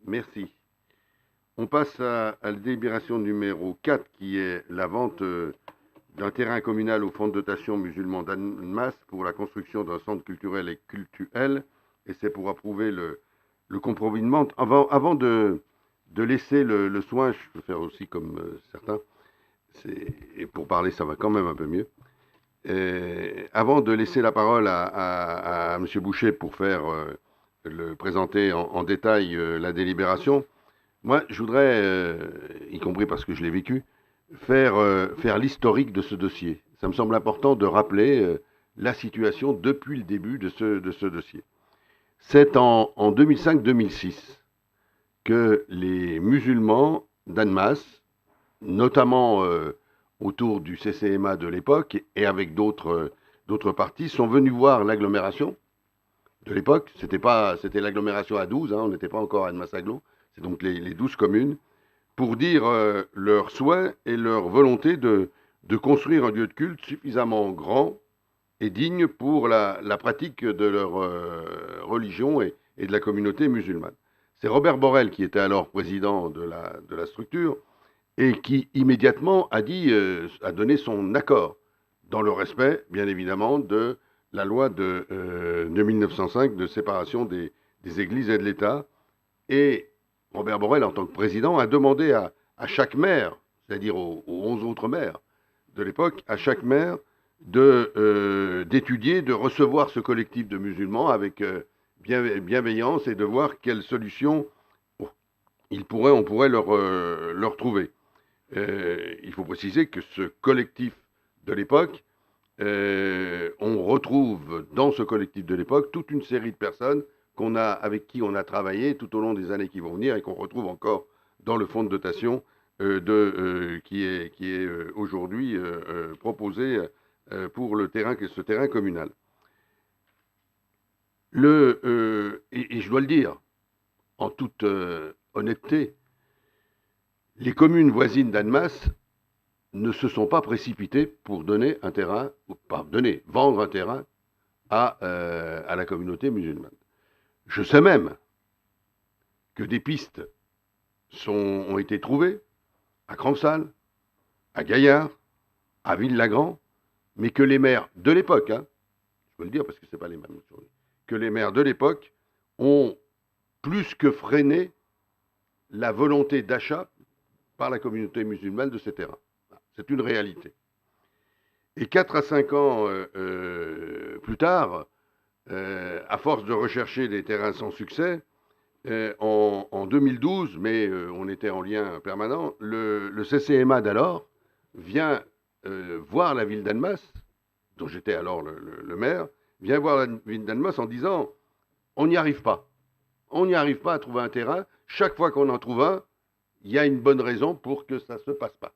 Merci. On passe à la délibération numéro 4, qui est la vente d'un terrain communal au fonds de dotation musulman d'Annemasse pour la construction d'un centre culturel et cultuel. Et c'est pour approuver le compromis. Avant de laisser le soin, je peux faire aussi comme certains, et pour parler, ça va quand même un peu mieux. Avant de laisser la parole à M. Boucher pour présenter en détail la délibération, moi, je voudrais, y compris parce que je l'ai vécu, faire l'historique de ce dossier. Ça me semble important de rappeler la situation depuis le début de ce dossier. C'est en 2005-2006 que les musulmans d'Annemasse, notamment autour du CCMA de l'époque et avec d'autres partis, sont venus voir l'agglomération de l'époque. C'était l'agglomération à 12, on n'était pas encore à Annemasse-Agglo, c'est donc les 12 communes, pour dire leur souhait et leur volonté de construire un lieu de culte suffisamment grand et digne pour la pratique de leur religion et de la communauté musulmane. C'est Robert Borrell qui était alors président de la structure et qui immédiatement a donné son accord, dans le respect, bien évidemment, de la loi de 1905 de séparation des églises et de l'État. Et Robert Borrell, en tant que président, a demandé à chaque maire, c'est-à-dire aux 11 autres maires de l'époque, à chaque maire d'étudier, de recevoir ce collectif de musulmans avec bienveillance et de voir quelles solutions on pourrait leur trouver. Il faut préciser que ce collectif de l'époque, on retrouve dans ce collectif de l'époque toute une série de personnes avec qui on a travaillé tout au long des années qui vont venir et qu'on retrouve encore dans le fonds de dotation qui est aujourd'hui proposé pour ce terrain communal. Et je dois le dire, en toute honnêteté, les communes voisines d'Annemasse ne se sont pas précipitées pour vendre un terrain à la communauté musulmane. Je sais même que des pistes ont été trouvées à Cransal, à Gaillard, à Ville-Lagrand, mais que les maires de l'époque, je peux le dire parce que ce n'est pas les mêmes, que les maires de l'époque ont plus que freiné la volonté d'achat par la communauté musulmane de ces terrains. C'est une réalité. Et 4 à 5 ans plus tard, à force de rechercher des terrains sans succès, en 2012, mais on était en lien permanent, le CCMA d'alors vient voir la ville d'Annemasse, dont j'étais alors le maire, vient voir la ville d'Annemasse en disant « on n'y arrive pas. On n'y arrive pas à trouver un terrain. Chaque fois qu'on en trouve un, il y a une bonne raison pour que ça ne se passe pas. »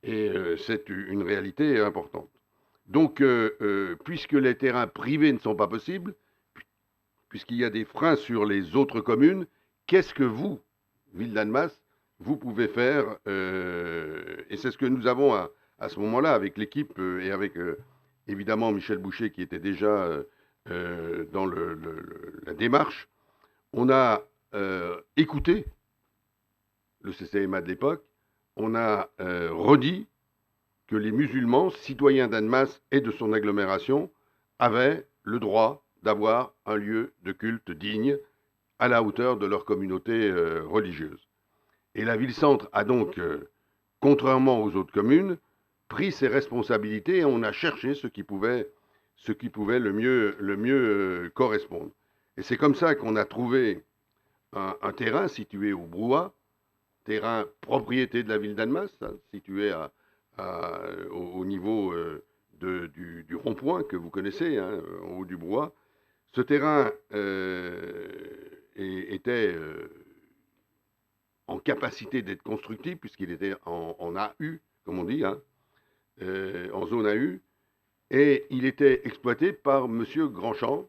Et c'est une réalité importante. Donc, puisque les terrains privés ne sont pas possibles, puisqu'il y a des freins sur les autres communes, qu'est-ce que vous, ville d'Annemasse, vous pouvez faire et c'est ce que nous avons à ce moment-là avec l'équipe et avec évidemment Michel Boucher qui était déjà dans la démarche. On a écouté le CCMA de l'époque, on a redit que les musulmans, citoyens d'Annemasse et de son agglomération, avaient le droit d'avoir un lieu de culte digne à la hauteur de leur communauté religieuse. Et la ville-centre a donc, contrairement aux autres communes, pris ses responsabilités et on a cherché ce qui pouvait le mieux correspondre. Et c'est comme ça qu'on a trouvé un terrain situé au Brouat, terrain propriété de la ville d'Annemasse, situé au niveau du rond-point que vous connaissez, en haut du Brouat. Ce terrain était en capacité d'être constructible, puisqu'il était en AU, comme on dit, en zone AU, et il était exploité par M. Grandchamp,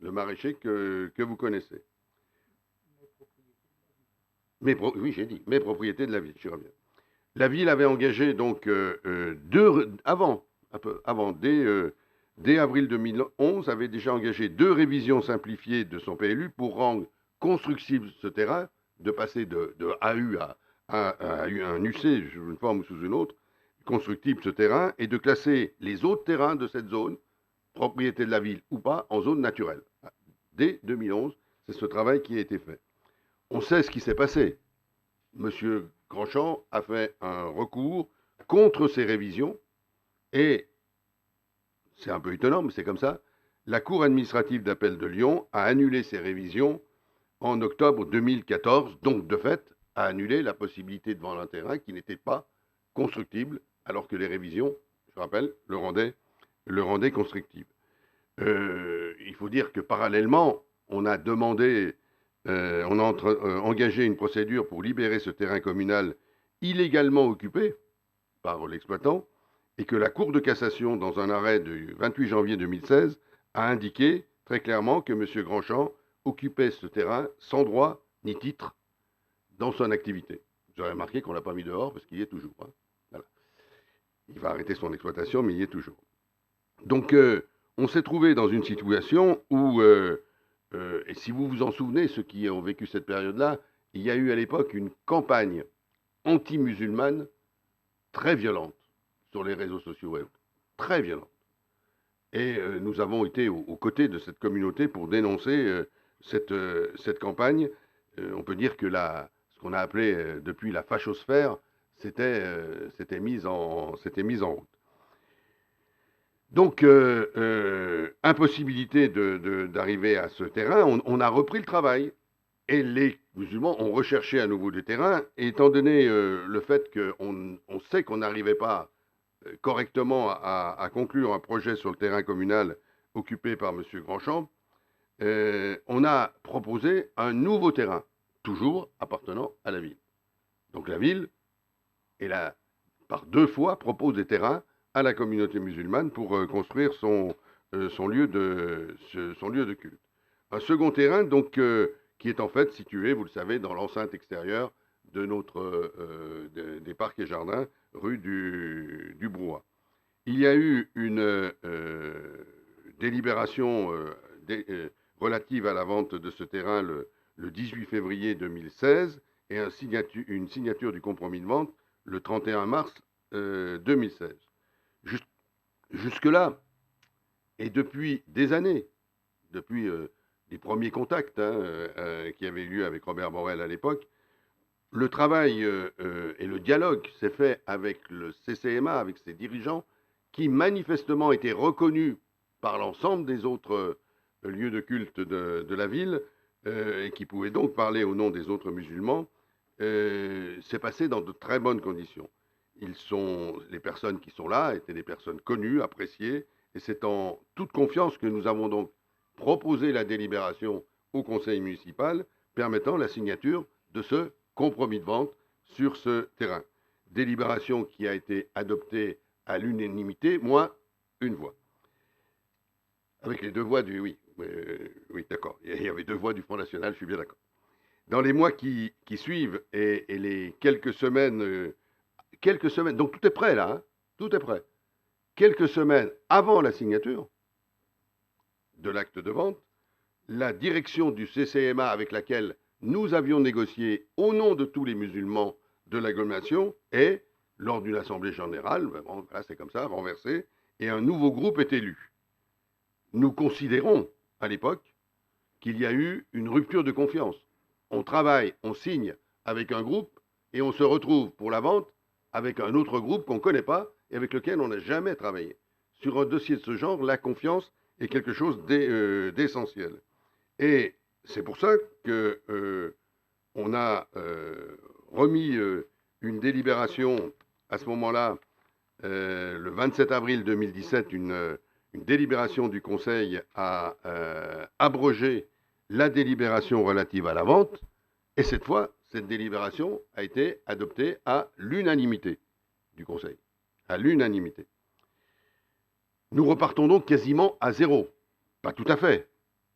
le maraîcher que vous connaissez. Oui, j'ai dit, mais propriété de la ville, j'y reviens. La ville avait engagé donc dès avril 2011, avait déjà engagé 2 révisions simplifiées de son PLU pour rendre constructible ce terrain, de passer de AU à un UC, sous une forme ou sous une autre, constructible ce terrain, et de classer les autres terrains de cette zone, propriété de la ville ou pas, en zone naturelle. Dès 2011, c'est ce travail qui a été fait. On sait ce qui s'est passé. Monsieur Grandchamp a fait un recours contre ces révisions et, c'est un peu étonnant, mais c'est comme ça, la Cour administrative d'appel de Lyon a annulé ces révisions en octobre 2014, donc de fait a annulé la possibilité de vendre un terrain qui n'était pas constructible, alors que les révisions, je rappelle, le rendaient constructible. Il faut dire que parallèlement, on a demandé, engagé une procédure pour libérer ce terrain communal illégalement occupé par l'exploitant, et que la Cour de cassation, dans un arrêt du 28 janvier 2016, a indiqué très clairement que M. Grandchamp occupait ce terrain sans droit ni titre dans son activité. Vous aurez remarqué qu'on ne l'a pas mis dehors parce qu'il y est toujours. Hein. Voilà. Il va arrêter son exploitation, mais il y est toujours. Donc, on s'est trouvé dans une situation où, et si vous vous en souvenez, ceux qui ont vécu cette période-là, il y a eu à l'époque une campagne anti-musulmane très violente sur les réseaux sociaux web. Très violente. Et nous avons été aux côtés de cette communauté pour dénoncer cette campagne. On peut dire que ce qu'on a appelé depuis la fachosphère s'était mise en route. Donc, impossibilité d'arriver à ce terrain, on a repris le travail. Et les musulmans ont recherché à nouveau des terrains. Et étant donné le fait qu'on sait qu'on n'arrivait pas correctement à conclure un projet sur le terrain communal occupé par M. Grandchamp, on a proposé un nouveau terrain, toujours appartenant à la ville. Donc la ville, par 2 fois, propose des terrains à la communauté musulmane pour construire son lieu de culte. Un second terrain, donc, qui est en fait situé, vous le savez, dans l'enceinte extérieure de des parcs et jardins, rue du Brouat. Il y a eu une délibération relative à la vente de ce terrain le 18 février 2016 et une signature du compromis de vente le 31 mars 2016. Jusque-là, et depuis des années, depuis les premiers contacts qui avaient eu lieu avec Robert Borrell à l'époque, le travail et le dialogue s'est fait avec le CCMA, avec ses dirigeants, qui manifestement étaient reconnus par l'ensemble des autres lieux de culte de la ville, et qui pouvaient donc parler au nom des autres musulmans. C'est passé dans de très bonnes conditions. Les personnes qui sont là étaient des personnes connues, appréciées, et c'est en toute confiance que nous avons donc proposé la délibération au conseil municipal permettant la signature de ce compromis de vente sur ce terrain. Délibération qui a été adoptée à l'unanimité, moins une voix. Avec les 2 voix du... Oui, d'accord. Il y avait 2 voix du Front National, je suis bien d'accord. Dans les mois qui suivent et les quelques semaines, donc tout est prêt là, hein, tout est prêt. Quelques semaines avant la signature de l'acte de vente, la direction du CCMA avec laquelle nous avions négocié au nom de tous les musulmans de l'agglomération est, lors d'une assemblée générale, bon, là c'est comme ça, renversée, et un nouveau groupe est élu. Nous considérons, à l'époque, qu'il y a eu une rupture de confiance. On travaille, on signe avec un groupe, et on se retrouve pour la vente avec un autre groupe qu'on ne connaît pas et avec lequel on n'a jamais travaillé. Sur un dossier de ce genre, la confiance est quelque chose d'essentiel. Et c'est pour ça qu'on a remis une délibération à ce moment-là, le 27 avril 2017, une délibération du Conseil a abrogé la délibération relative à la vente. Et cette fois, cette délibération a été adoptée à l'unanimité du Conseil. À l'unanimité. Nous repartons donc quasiment à zéro. Pas tout à fait.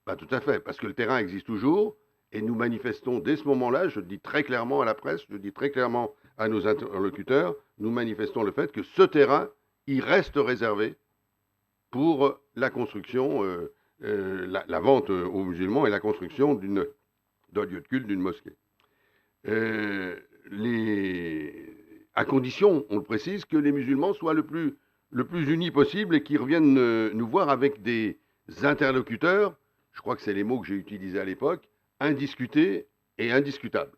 Pas tout à fait, parce que le terrain existe toujours, et nous manifestons dès ce moment-là, je le dis très clairement à la presse, je le dis très clairement à nos interlocuteurs, nous manifestons le fait que ce terrain, il reste réservé pour la construction, la vente aux musulmans et la construction d'un lieu de culte, d'une mosquée. À condition, on le précise, que les musulmans soient le plus unis possible et qu'ils reviennent nous voir avec des interlocuteurs, je crois que c'est les mots que j'ai utilisés à l'époque, indiscutés et indiscutables.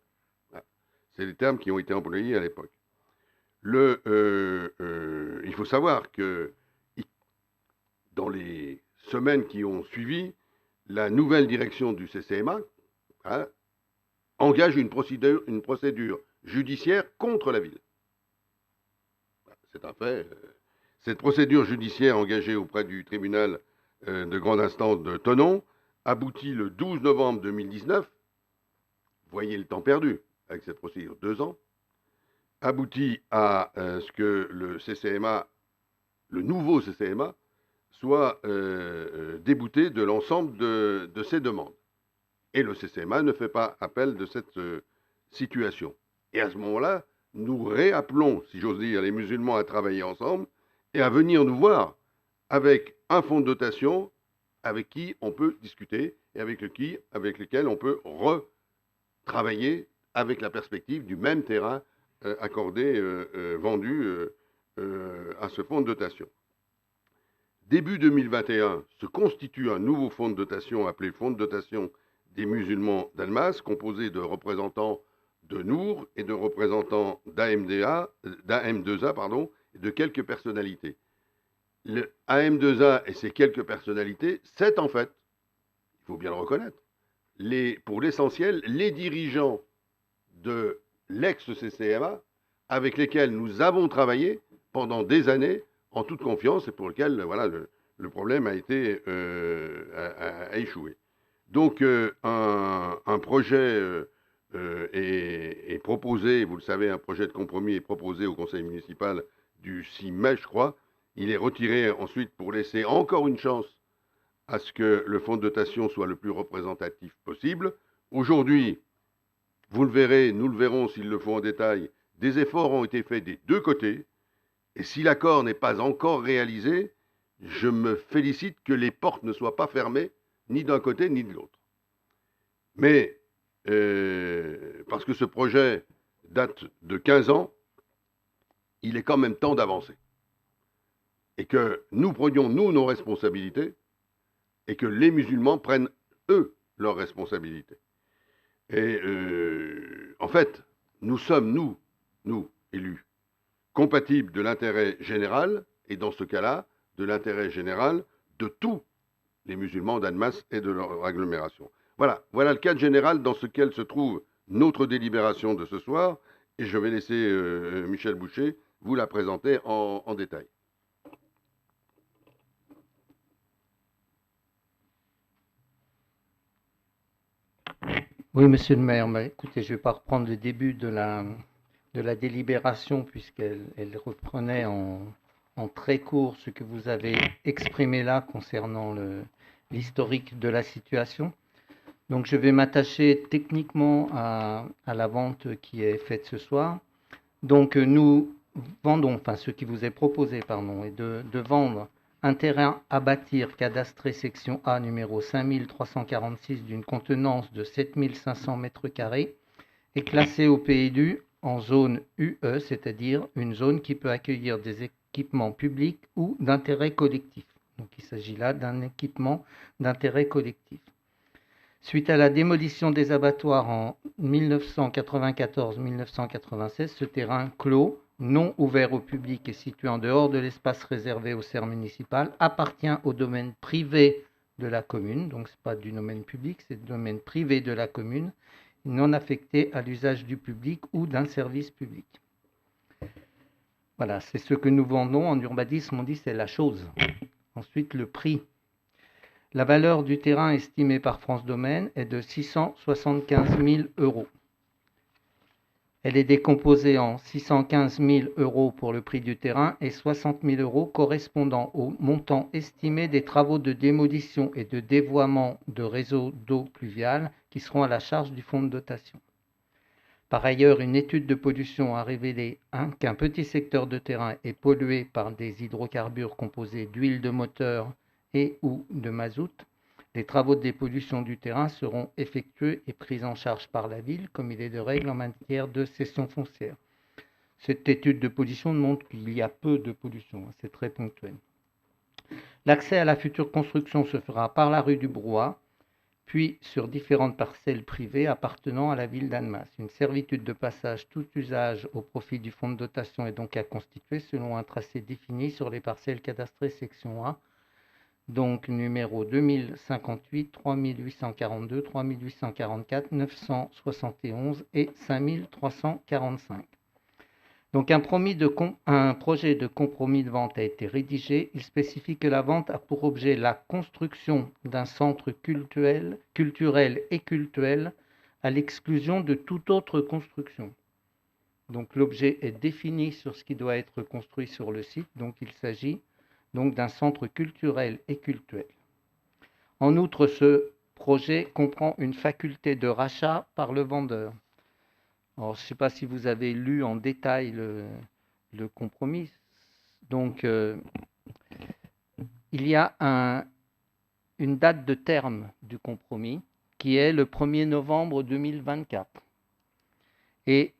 C'est les termes qui ont été employés à l'époque. Il faut savoir que dans les semaines qui ont suivi, la nouvelle direction du CCMA engage une procédure judiciaire contre la ville. C'est un fait. Cette procédure judiciaire engagée auprès du tribunal de grande instance de Thonon aboutit le 12 novembre 2019. Voyez le temps perdu avec cette procédure, 2 ans. Aboutit à ce que le CCMA, le nouveau CCMA, soit débouté de l'ensemble de ses demandes. Et le CCMA ne fait pas appel de cette situation. Et à ce moment-là, nous réappelons, si j'ose dire, les musulmans à travailler ensemble et à venir nous voir avec un fonds de dotation avec qui on peut discuter et avec lequel on peut retravailler avec la perspective du même terrain accordé, vendu à ce fonds de dotation. Début 2021 se constitue un nouveau fonds de dotation appelé Fonds de dotation des musulmans d'Annemasse, composé de représentants de Nour et de représentants d'AM2A, et de quelques personnalités. Le AM2A et ses quelques personnalités, c'est en fait, il faut bien le reconnaître, pour l'essentiel, les dirigeants de l'ex-CCMA avec lesquels nous avons travaillé pendant des années en toute confiance et pour lequel voilà, le problème a échoué. Donc un projet est proposé, vous le savez, un projet de compromis est proposé au conseil municipal du 6 mai, je crois. Il est retiré ensuite pour laisser encore une chance à ce que le fonds de dotation soit le plus représentatif possible. Aujourd'hui, vous le verrez, nous le verrons s'ils le font en détail, des efforts ont été faits des deux côtés. Et si l'accord n'est pas encore réalisé, je me félicite que les portes ne soient pas fermées, ni d'un côté ni de l'autre. Mais, parce que ce projet date de 15 ans, il est quand même temps d'avancer. Et que nous prenions, nous, nos responsabilités, et que les musulmans prennent, eux, leurs responsabilités. Et en fait, nous sommes, nous, élus, compatibles de l'intérêt général, et dans ce cas-là, de l'intérêt général de tous les musulmans d'Annemasse et de leur agglomération. Voilà le cadre général dans lequel se trouve notre délibération de ce soir, et je vais laisser Michel Boucher vous la présenter en détail. Oui, monsieur le maire, écoutez, je ne vais pas reprendre le début de la délibération puisqu'elle reprenait en très court ce que vous avez exprimé là concernant l'historique de la situation. Donc je vais m'attacher techniquement à la vente qui est faite ce soir. Donc nous vendons, enfin ce qui vous est proposé, pardon, est de vendre un terrain à bâtir cadastré section A numéro 5346 d'une contenance de 7500 m² et classé au PLU en zone UE, c'est-à-dire une zone qui peut accueillir des équipements publics ou d'intérêt collectif. Donc il s'agit là d'un équipement d'intérêt collectif. Suite à la démolition des abattoirs en 1994-1996, ce terrain clos, non ouvert au public et situé en dehors de l'espace réservé aux serres municipales, appartient au domaine privé de la commune. Donc ce n'est pas du domaine public, c'est du domaine privé de la commune, non affecté à l'usage du public ou d'un service public. Voilà, c'est ce que nous vendons. En urbanisme, on dit c'est la chose. Ensuite, le prix. La valeur du terrain estimée par France Domaine est de 675 000 €. Elle est décomposée en 615 000 € pour le prix du terrain et 60 000 € correspondant au montant estimé des travaux de démolition et de dévoiement de réseaux d'eau pluviale qui seront à la charge du fonds de dotation. Par ailleurs, une étude de pollution a révélé qu'un petit secteur de terrain est pollué par des hydrocarbures composés d'huile de moteur et ou de mazout. Les travaux de dépollution du terrain seront effectués et pris en charge par la ville, comme il est de règle en matière de cession foncière. Cette étude de pollution montre qu'il y a peu de pollution, c'est très ponctuel. L'accès à la future construction se fera par la rue du Brouat, puis sur différentes parcelles privées appartenant à la ville d'Annemasse. Une servitude de passage tout usage au profit du fonds de dotation est donc à constituer selon un tracé défini sur les parcelles cadastrées section A, donc numéro 2058, 3842, 3844, 971 et 5345. Donc un projet de compromis de vente a été rédigé. Il spécifie que la vente a pour objet la construction d'un centre culturel et cultuel à l'exclusion de toute autre construction. Donc l'objet est défini sur ce qui doit être construit sur le site. Donc il s'agit donc d'un centre culturel et cultuel. En outre, ce projet comprend une faculté de rachat par le vendeur. Alors, je ne sais pas si vous avez lu en détail le compromis. Donc, il y a une date de terme du compromis qui est le 1er novembre 2024. Et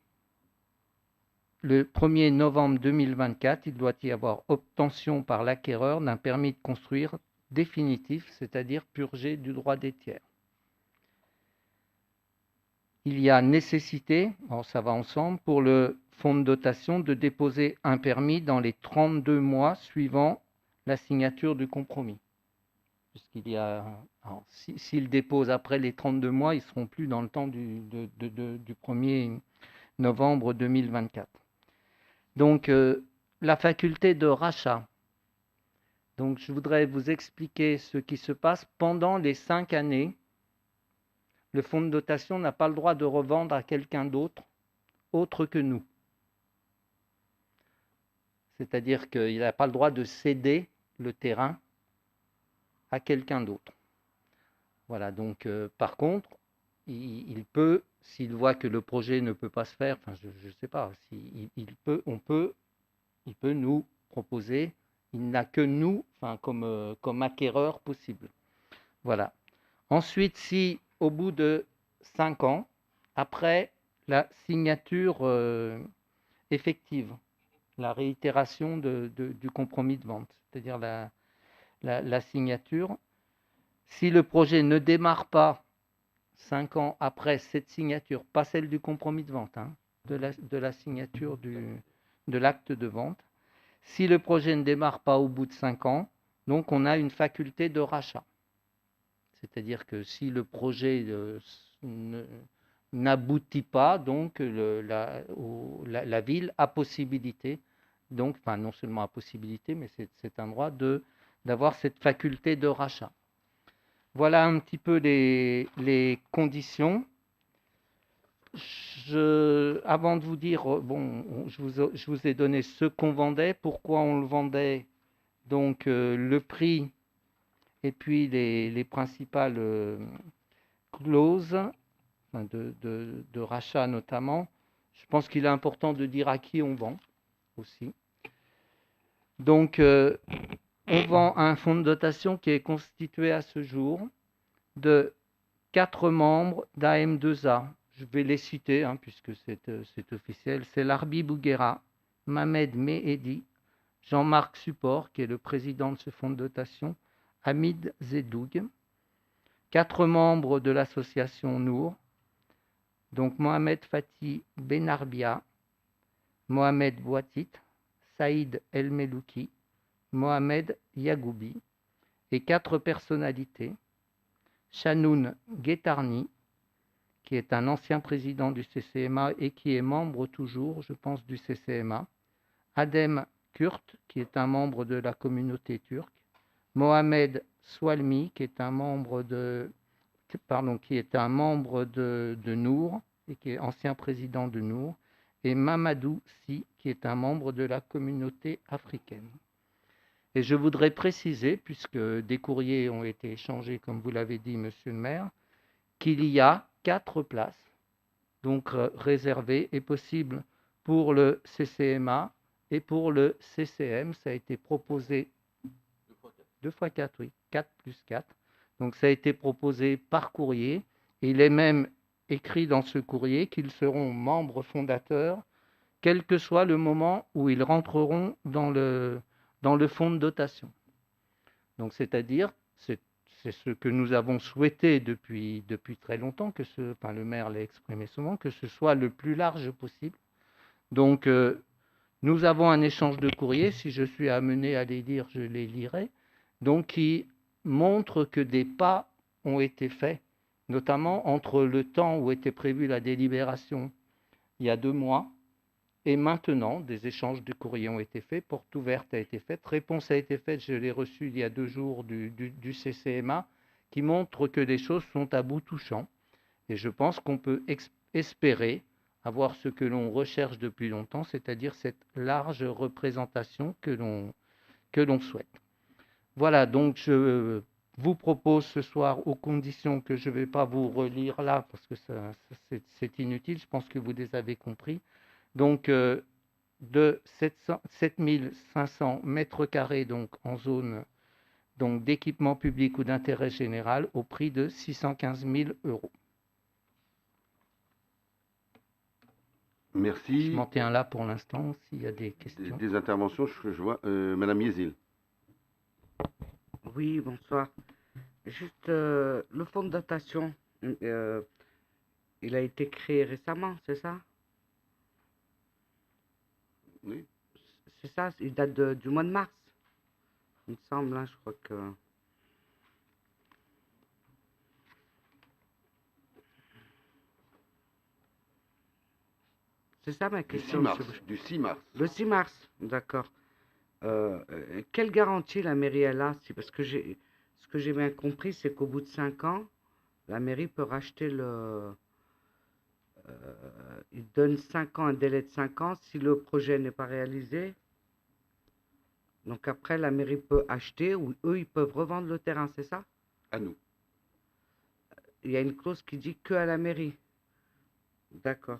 le 1er novembre 2024, il doit y avoir obtention par l'acquéreur d'un permis de construire définitif, c'est-à-dire purgé du droit des tiers. Il y a nécessité, alors ça va ensemble, pour le fonds de dotation de déposer un permis dans les 32 mois suivant la signature du compromis. Puisqu'il y a, s'ils déposent après les 32 mois, ils ne seront plus dans le temps du 1er novembre 2024. Donc, la faculté de rachat. Donc, je voudrais vous expliquer ce qui se passe pendant les 5 années. Le fonds de dotation n'a pas le droit de revendre à quelqu'un d'autre, autre que nous. C'est-à-dire qu'il n'a pas le droit de céder le terrain à quelqu'un d'autre. Voilà, donc par contre, il peut, s'il voit que le projet ne peut pas se faire, enfin je ne sais pas, il peut nous proposer, il n'a que nous, enfin, comme acquéreur possible. Voilà. Ensuite, si au bout de 5 ans, après la signature effective, la réitération du compromis de vente, c'est-à-dire la signature, si le projet ne démarre pas 5 ans après cette signature, pas celle du compromis de vente, de la signature de l'acte de vente, si le projet ne démarre pas au bout de 5 ans, donc on a une faculté de rachat. C'est-à-dire que si le projet n'aboutit pas, donc la ville a possibilité, donc, enfin non seulement a possibilité, mais c'est un droit d'avoir cette faculté de rachat. Voilà un petit peu les conditions. Avant de vous dire, bon, je vous ai donné ce qu'on vendait, pourquoi on le vendait, donc le prix, et puis les principales clauses de rachat notamment. Je pense qu'il est important de dire à qui on vend aussi. Donc, on vend un fonds de dotation qui est constitué à ce jour de 4 membres d'AM2A. Je vais les citer puisque c'est officiel. C'est Larbi Bouguera, Mohamed Mehedi, Jean-Marc Support, qui est le président de ce fonds de dotation, Hamid Zedoug, 4 membres de l'association Nour, donc Mohamed Fatih Benarbia, Mohamed Bouatit, Saïd El Melouki, Mohamed Yagoubi, et 4 personnalités, Chanoun Guettarni, qui est un ancien président du CCMA et qui est membre toujours, je pense, du CCMA, Adem Kurt, qui est un membre de la communauté turque, Mohamed Swalmi, qui est un membre de Nour et qui est ancien président de Nour, et Mamadou Si, qui est un membre de la communauté africaine. Et je voudrais préciser, puisque des courriers ont été échangés, comme vous l'avez dit, monsieur le maire, qu'il y a 4 places, donc réservées et possibles pour le CCMA et pour le CCM. Ça a été proposé 2 fois 4, oui, 4 plus 4. Donc ça a été proposé par courrier. Et il est même écrit dans ce courrier qu'ils seront membres fondateurs, quel que soit le moment où ils rentreront dans le fonds de dotation. Donc c'est-à-dire, c'est ce que nous avons souhaité depuis très longtemps, le maire l'a exprimé souvent, que ce soit le plus large possible. Donc nous avons un échange de courriers, si je suis amené à les lire, je les lirai, donc qui montre que des pas ont été faits, notamment entre le temps où était prévue la délibération, il y a 2 mois, et maintenant, des échanges de courriers ont été faits, porte ouverte a été faite, réponse a été faite, je l'ai reçue il y a 2 jours du CCMA, qui montre que les choses sont à bout touchant. Et je pense qu'on peut espérer avoir ce que l'on recherche depuis longtemps, c'est-à-dire cette large représentation que l'on souhaite. Voilà, donc je vous propose ce soir, aux conditions que je ne vais pas vous relire là, parce que c'est inutile, je pense que vous les avez compris. Donc, de 7500 mètres carrés donc, en zone d'équipement public ou d'intérêt général au prix de 615 000 €. Merci. Je m'en tiens là pour l'instant, s'il y a des questions. Des interventions, je vois. Madame Yézil. Oui, bonsoir. Juste, le fonds de dotation, il a été créé récemment, c'est ça? Oui. C'est ça, il date du mois de mars, il me semble, hein, je crois que... C'est ça ma question. Du 6 mars. Le 6 mars, d'accord. Quelle garantie la mairie elle a? Parce que ce que j'ai bien compris, c'est qu'au bout de 5 ans, la mairie peut racheter il donne 5 ans, un délai de 5 ans si le projet n'est pas réalisé. Donc après, la mairie peut acheter ou eux, ils peuvent revendre le terrain, c'est ça? À nous. Il y a une clause qui dit que à la mairie. D'accord.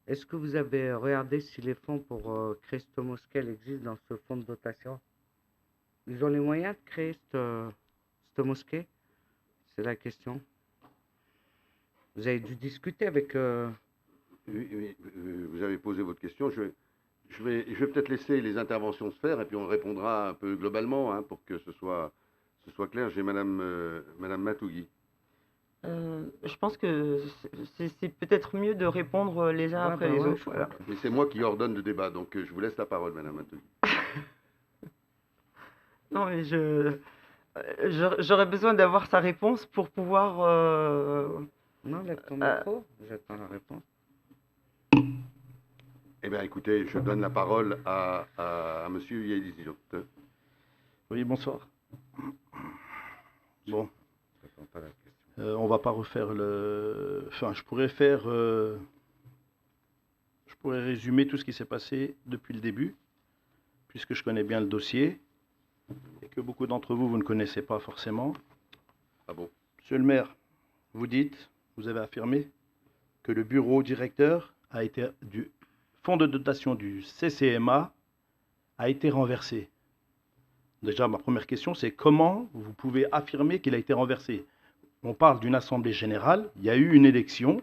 Est-ce que vous avez regardé si les fonds pour créer cette mosquée existent dans ce fonds de dotation? Ils ont les moyens de créer cette mosquée? C'est la question. Vous avez dû discuter avec... Oui, vous avez posé votre question. Je vais peut-être laisser les interventions se faire et puis on répondra un peu globalement hein, pour que ce soit clair. J'ai Madame Matougui. Je pense que c'est peut-être mieux de répondre les uns après les autres. Voilà. Mais c'est moi qui ordonne le débat, donc je vous laisse la parole, Madame Matougui. Non, mais j'aurais besoin d'avoir sa réponse pour pouvoir... Non, lève ton micro, j'attends la réponse. Eh bien, écoutez, je donne la parole à Monsieur Yézilot. Oui, bonsoir. Bon. Je réponds pas à la question. On va pas refaire le... Enfin, je pourrais résumer tout ce qui s'est passé depuis le début, puisque je connais bien le dossier, et que beaucoup d'entre vous, vous ne connaissez pas forcément. Ah bon? Monsieur le maire, vous avez affirmé que le bureau directeur du fonds de dotation du CCMA a été renversé. Déjà, ma première question, c'est comment vous pouvez affirmer qu'il a été renversé? On parle d'une assemblée générale, il y a eu une élection,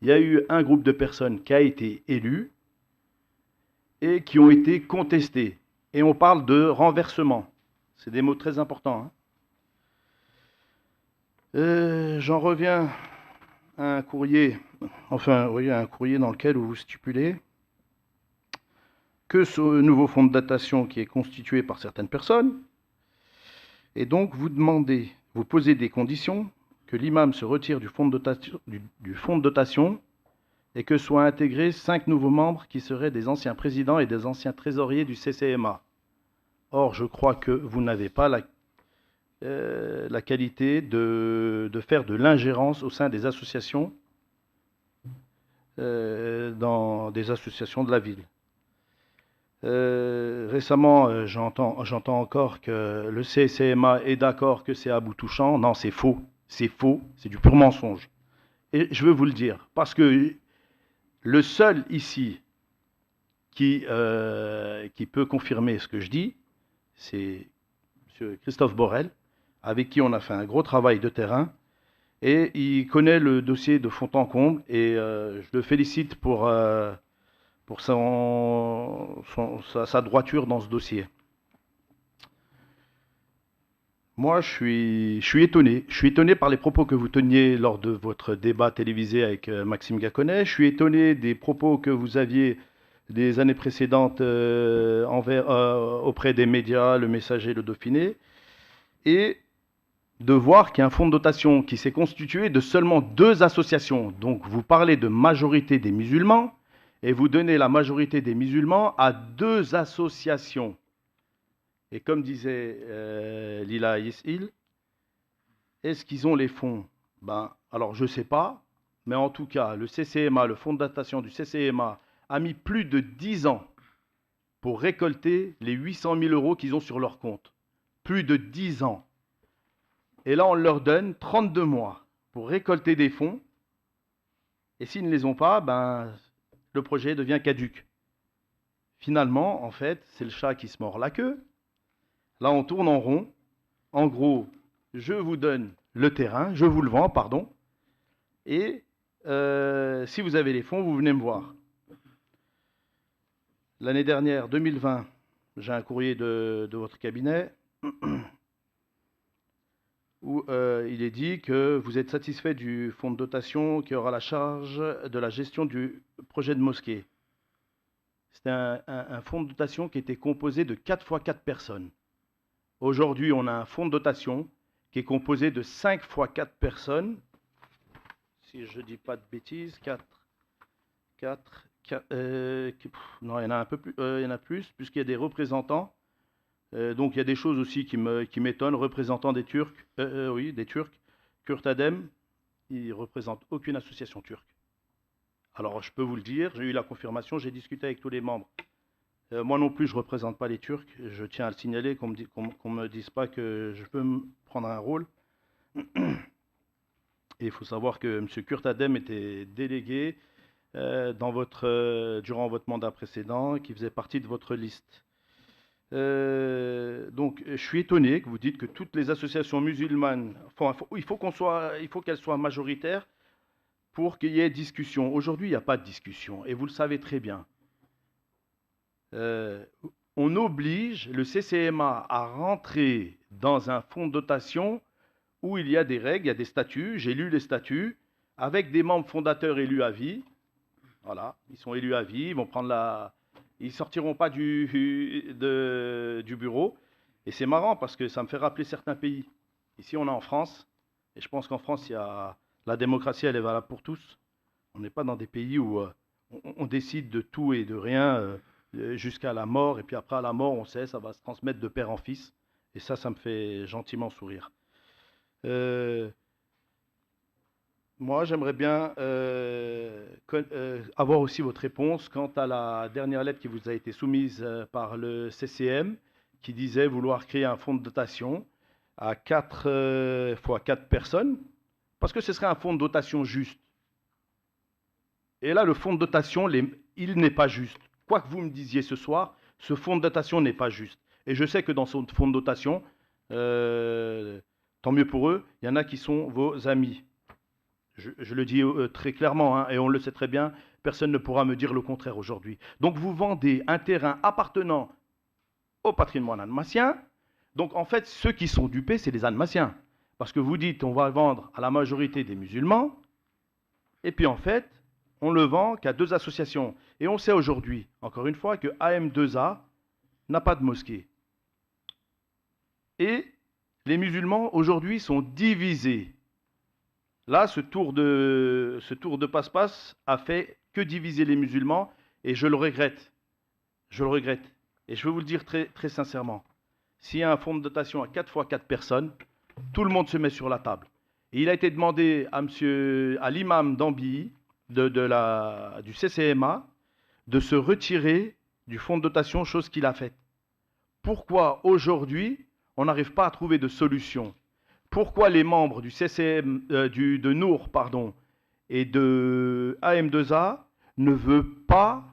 il y a eu un groupe de personnes qui a été élu et qui ont été contestées. Et on parle de renversement. C'est des mots très importants. Hein. J'en reviens à un courrier, un courrier dans lequel vous stipulez que ce nouveau fonds de datation qui est constitué par certaines personnes, et donc vous posez des conditions que l'imam se retire du fonds de dotation et que soient intégrés 5 nouveaux membres qui seraient des anciens présidents et des anciens trésoriers du CCMA. Or, je crois que vous n'avez pas la qualité de faire de l'ingérence au sein des associations, dans des associations de la ville. Récemment, j'entends encore que le CCMA est d'accord que c'est à bout touchant. Non, c'est faux, c'est du pur mensonge. Et je veux vous le dire, parce que le seul ici qui peut confirmer ce que je dis, c'est M. Christophe Borrel, avec qui on a fait un gros travail de terrain. Et il connaît le dossier de fond en comble. Et je le félicite pour sa droiture dans ce dossier. Moi, je suis étonné. Je suis étonné par les propos que vous teniez lors de votre débat télévisé avec Maxime Gaconnet. Je suis étonné des propos que vous aviez des années précédentes auprès des médias, Le Messager, Le Dauphiné. Et de voir qu'il y a un fonds de dotation qui s'est constitué de seulement 2 associations. Donc, vous parlez de majorité des musulmans et vous donnez la majorité des musulmans à 2 associations. Et comme disait Lila Yishil, est-ce qu'ils ont les fonds? Alors je ne sais pas, mais en tout cas, le CCMA, le fonds de dotation du CCMA, a mis plus de 10 ans pour récolter les 800 000 € qu'ils ont sur leur compte. Plus de 10 ans. Et là, on leur donne 32 mois pour récolter des fonds. Et s'ils ne les ont pas, le projet devient caduc. Finalement, en fait, c'est le chat qui se mord la queue. Là, on tourne en rond. En gros, je vous donne le terrain, je vous le vends, pardon. Et si vous avez les fonds, vous venez me voir. L'année dernière, 2020, j'ai un courrier de votre cabinet où il est dit que vous êtes satisfait du fonds de dotation qui aura la charge de la gestion du projet de mosquée. C'était un fonds de dotation qui était composé de 4 x 4 personnes. Aujourd'hui, on a un fonds de dotation qui est composé de 5 x 4 personnes. Si je ne dis pas de bêtises, 4, non, il y en a un peu plus, il y en a plus, puisqu'il y a des représentants. Donc il y a des choses aussi qui m'étonnent. Représentants des Turcs, oui, des Turcs. Kurt Adem, il ne représente aucune association turque. Alors je peux vous le dire, j'ai eu la confirmation, j'ai discuté avec tous les membres. Moi non plus, je ne représente pas les Turcs. Je tiens à le signaler, qu'on ne me dise pas que je peux me prendre un rôle. Et il faut savoir que M. Kurt Adem était délégué durant votre mandat précédent, qui faisait partie de votre liste. Donc, je suis étonné que vous dites que toutes les associations musulmanes, il faut qu'elles soient majoritaires pour qu'il y ait discussion. Aujourd'hui, il n'y a pas de discussion, et vous le savez très bien. On oblige le CCMA à rentrer dans un fonds de dotation où il y a des règles, il y a des statuts. J'ai lu les statuts avec des membres fondateurs élus à vie. Voilà, ils sont élus à vie, ils ne sortiront pas du bureau. Et c'est marrant parce que ça me fait rappeler certains pays. Ici, on est en France, et je pense qu'en France, la démocratie, elle est valable pour tous. On n'est pas dans des pays où on décide de tout et de rien jusqu'à la mort, et puis après, à la mort, on sait, ça va se transmettre de père en fils. Et ça me fait gentiment sourire. Moi, j'aimerais bien avoir aussi votre réponse quant à la dernière lettre qui vous a été soumise par le CCM, qui disait vouloir créer un fonds de dotation à 4 x 4 personnes, parce que ce serait un fonds de dotation juste. Et là, le fonds de dotation, il n'est pas juste. Quoi que vous me disiez ce soir, ce fonds de dotation n'est pas juste. Et je sais que dans ce fonds de dotation, tant mieux pour eux, il y en a qui sont vos amis. Je le dis très clairement, hein, et on le sait très bien, personne ne pourra me dire le contraire aujourd'hui. Donc vous vendez un terrain appartenant au patrimoine annemassien. Donc en fait, ceux qui sont dupés, c'est les annemassiens. Parce que vous dites, on va le vendre à la majorité des musulmans, et puis en fait, on le vend qu'à 2 associations. Et on sait aujourd'hui, encore une fois, que AM2A n'a pas de mosquée. Et les musulmans, aujourd'hui, sont divisés. Là, ce tour de passe-passe a fait que diviser les musulmans, et je le regrette. Je le regrette. Et je veux vous le dire très, très sincèrement. S'il y a un fonds de dotation à 4 x 4 personnes, tout le monde se met sur la table. Et il a été demandé à l'imam d'Ambilly, du CCMA, de se retirer du fonds de dotation, chose qu'il a faite. Pourquoi aujourd'hui, on n'arrive pas à trouver de solution? Pourquoi les membres du CCM, de Nour, pardon, et de AM2A ne veulent pas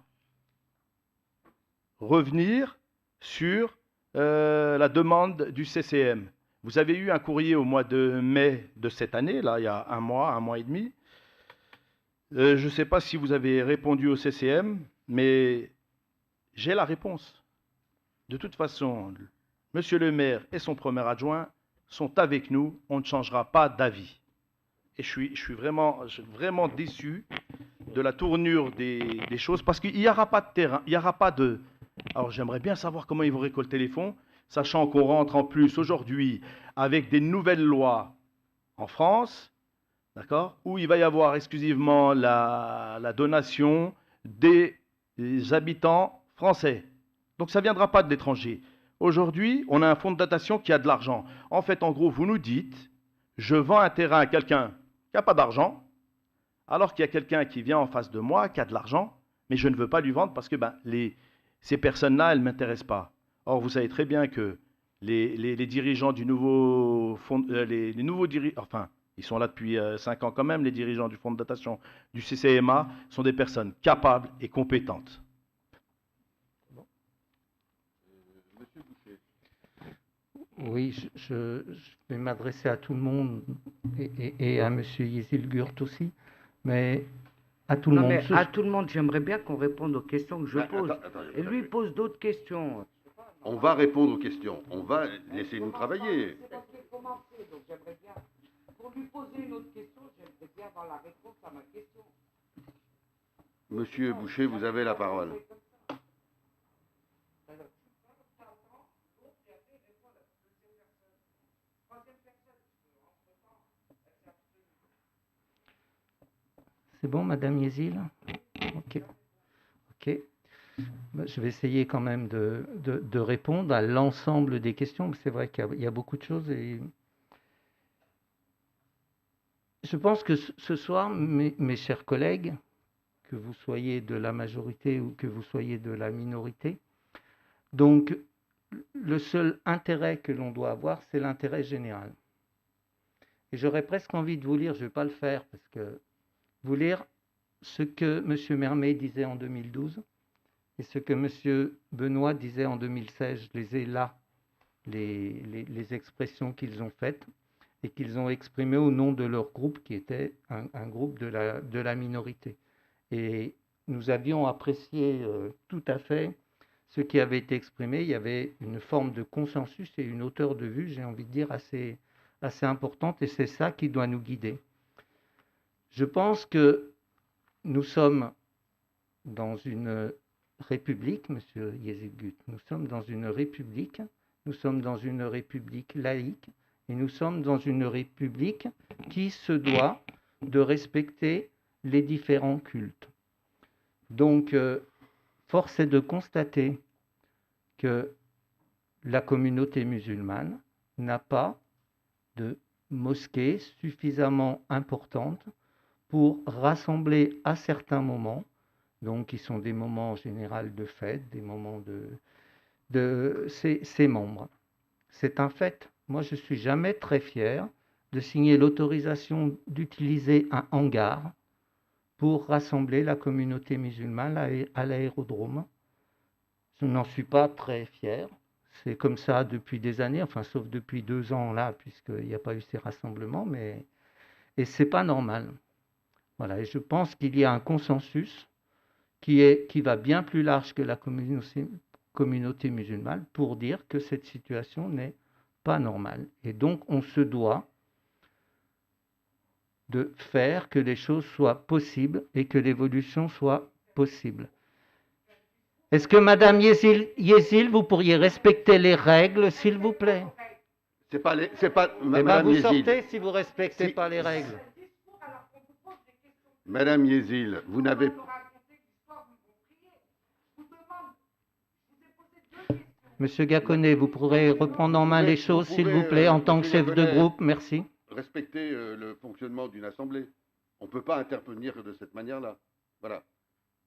revenir sur la demande du CCM? Vous avez eu un courrier au mois de mai de cette année, là, il y a un mois et demi. Je ne sais pas si vous avez répondu au CCM, mais j'ai la réponse. De toute façon, Monsieur le maire et son premier adjoint sont avec nous, on ne changera pas d'avis. Et je suis vraiment déçu de la tournure des choses, parce qu'il n'y aura pas de terrain, il n'y aura pas de... Alors j'aimerais bien savoir comment ils vont récolter les fonds, sachant qu'on rentre en plus aujourd'hui avec des nouvelles lois en France, d'accord, où il va y avoir exclusivement la donation des habitants français. Donc ça ne viendra pas de l'étranger. Aujourd'hui, on a un fonds de dotation qui a de l'argent. En fait, en gros, vous nous dites, je vends un terrain à quelqu'un qui n'a pas d'argent, alors qu'il y a quelqu'un qui vient en face de moi, qui a de l'argent, mais je ne veux pas lui vendre parce que ces personnes-là, elles ne m'intéressent pas. Or, vous savez très bien que les dirigeants du nouveau fonds, les nouveaux dirigeants, enfin, ils sont là depuis 5 ans quand même, les dirigeants du fonds de dotation du CCMA sont des personnes capables et compétentes. Oui, je vais m'adresser à tout le monde et à M. Yezilgurt aussi, mais à tout le Non, monde. mais à tout le monde, j'aimerais bien qu'on réponde aux questions que je pose. Et lui, il pose d'autres questions. On va répondre aux questions. On va laisser nous travailler. C'est parce qu'il a commencé, donc j'aimerais bien, pour lui poser une autre question, j'aimerais bien avoir la réponse à ma question. Monsieur Boucher, vous avez la parole. C'est bon, Madame Yezil? Ok. Ok. Je vais essayer quand même de répondre à l'ensemble des questions. C'est vrai qu'il y a beaucoup de choses. Et je pense que ce soir, mes chers collègues, que vous soyez de la majorité ou que vous soyez de la minorité, donc le seul intérêt que l'on doit avoir, c'est l'intérêt général. Et j'aurais presque envie de vous lire, je ne vais pas le faire, parce que vous lire ce que M. Mermet disait en 2012 et ce que M. Benoît disait en 2016. Je les ai là, les expressions qu'ils ont faites et qu'ils ont exprimées au nom de leur groupe, qui était un groupe de la minorité. Et nous avions apprécié tout à fait ce qui avait été exprimé. Il y avait une forme de consensus et une hauteur de vue, j'ai envie de dire, assez importante, et c'est ça qui doit nous guider. Je pense que nous sommes dans une république, Monsieur Yezilgut, nous sommes dans une république laïque, et nous sommes dans une république qui se doit de respecter les différents cultes. Donc, force est de constater que la communauté musulmane n'a pas de mosquée suffisamment importante pour rassembler à certains moments, donc qui sont des moments en général de fête, des moments de ses membres. C'est un fait. Moi, je ne suis jamais très fier de signer l'autorisation d'utiliser un hangar pour rassembler la communauté musulmane à l'aérodrome. Je n'en suis pas très fier. C'est comme ça depuis des années, enfin sauf depuis 2 ans là, puisqu'il n'y a pas eu ces rassemblements, et ce n'est pas normal. Voilà, et je pense qu'il y a un consensus qui va bien plus large que la communauté musulmane pour dire que cette situation n'est pas normale. Et donc on se doit de faire que les choses soient possibles et que l'évolution soit possible. Est-ce que Madame Yezil, vous pourriez respecter les règles, s'il vous plaît? C'est pas Madame Yezil. Vous sortez si vous ne respectez pas les règles. Madame Yezil, vous n'avez... Monsieur Gaconnet, vous pourrez reprendre en main les choses, s'il vous plaît, en tant que chef de groupe. Merci. Respecter le fonctionnement d'une assemblée. On ne peut pas intervenir de cette manière-là. Voilà.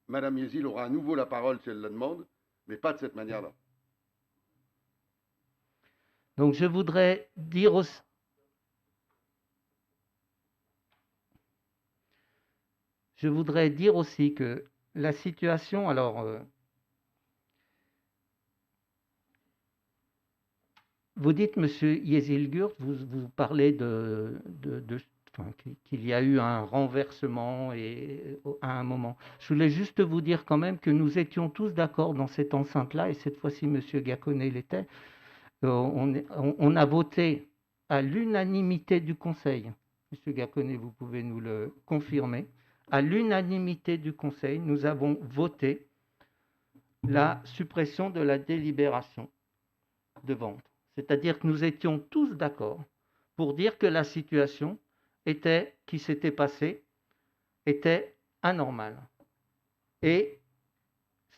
Madame Yezil aura à nouveau la parole si elle la demande, mais pas de cette manière-là. Donc je voudrais dire aussi... que la situation, alors, vous dites, Monsieur Yezilgurt, vous parlez enfin, qu'il y a eu un renversement à un moment. Je voulais juste vous dire quand même que nous étions tous d'accord dans cette enceinte-là, et cette fois-ci, Monsieur Gaconnet l'était. On a voté à l'unanimité du Conseil. Monsieur Gaconnet, vous pouvez nous le confirmer. À l'unanimité du Conseil, nous avons voté la suppression de la délibération de vente. C'est-à-dire que nous étions tous d'accord pour dire que la situation qui s'était passée était anormale. Et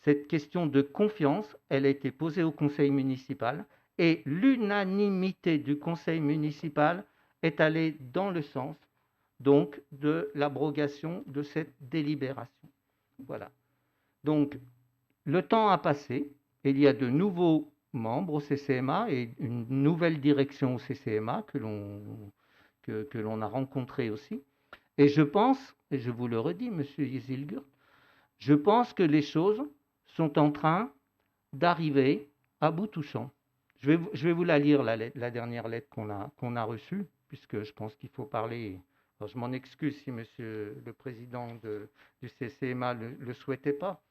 cette question de confiance, elle a été posée au conseil municipal et l'unanimité du conseil municipal est allée dans le sens donc de l'abrogation de cette délibération. Voilà. Donc, le temps a passé, et il y a de nouveaux membres au CCMA et une nouvelle direction au CCMA que l'on a rencontré aussi. Et je pense, et je vous le redis, Monsieur Yezilgurt, je pense que les choses sont en train d'arriver à bout touchant. Je vais vous la lire, la dernière lettre qu'on a reçue, puisque je pense qu'il faut parler. Alors, je m'en excuse si Monsieur le Président du CCMA ne le souhaitait pas.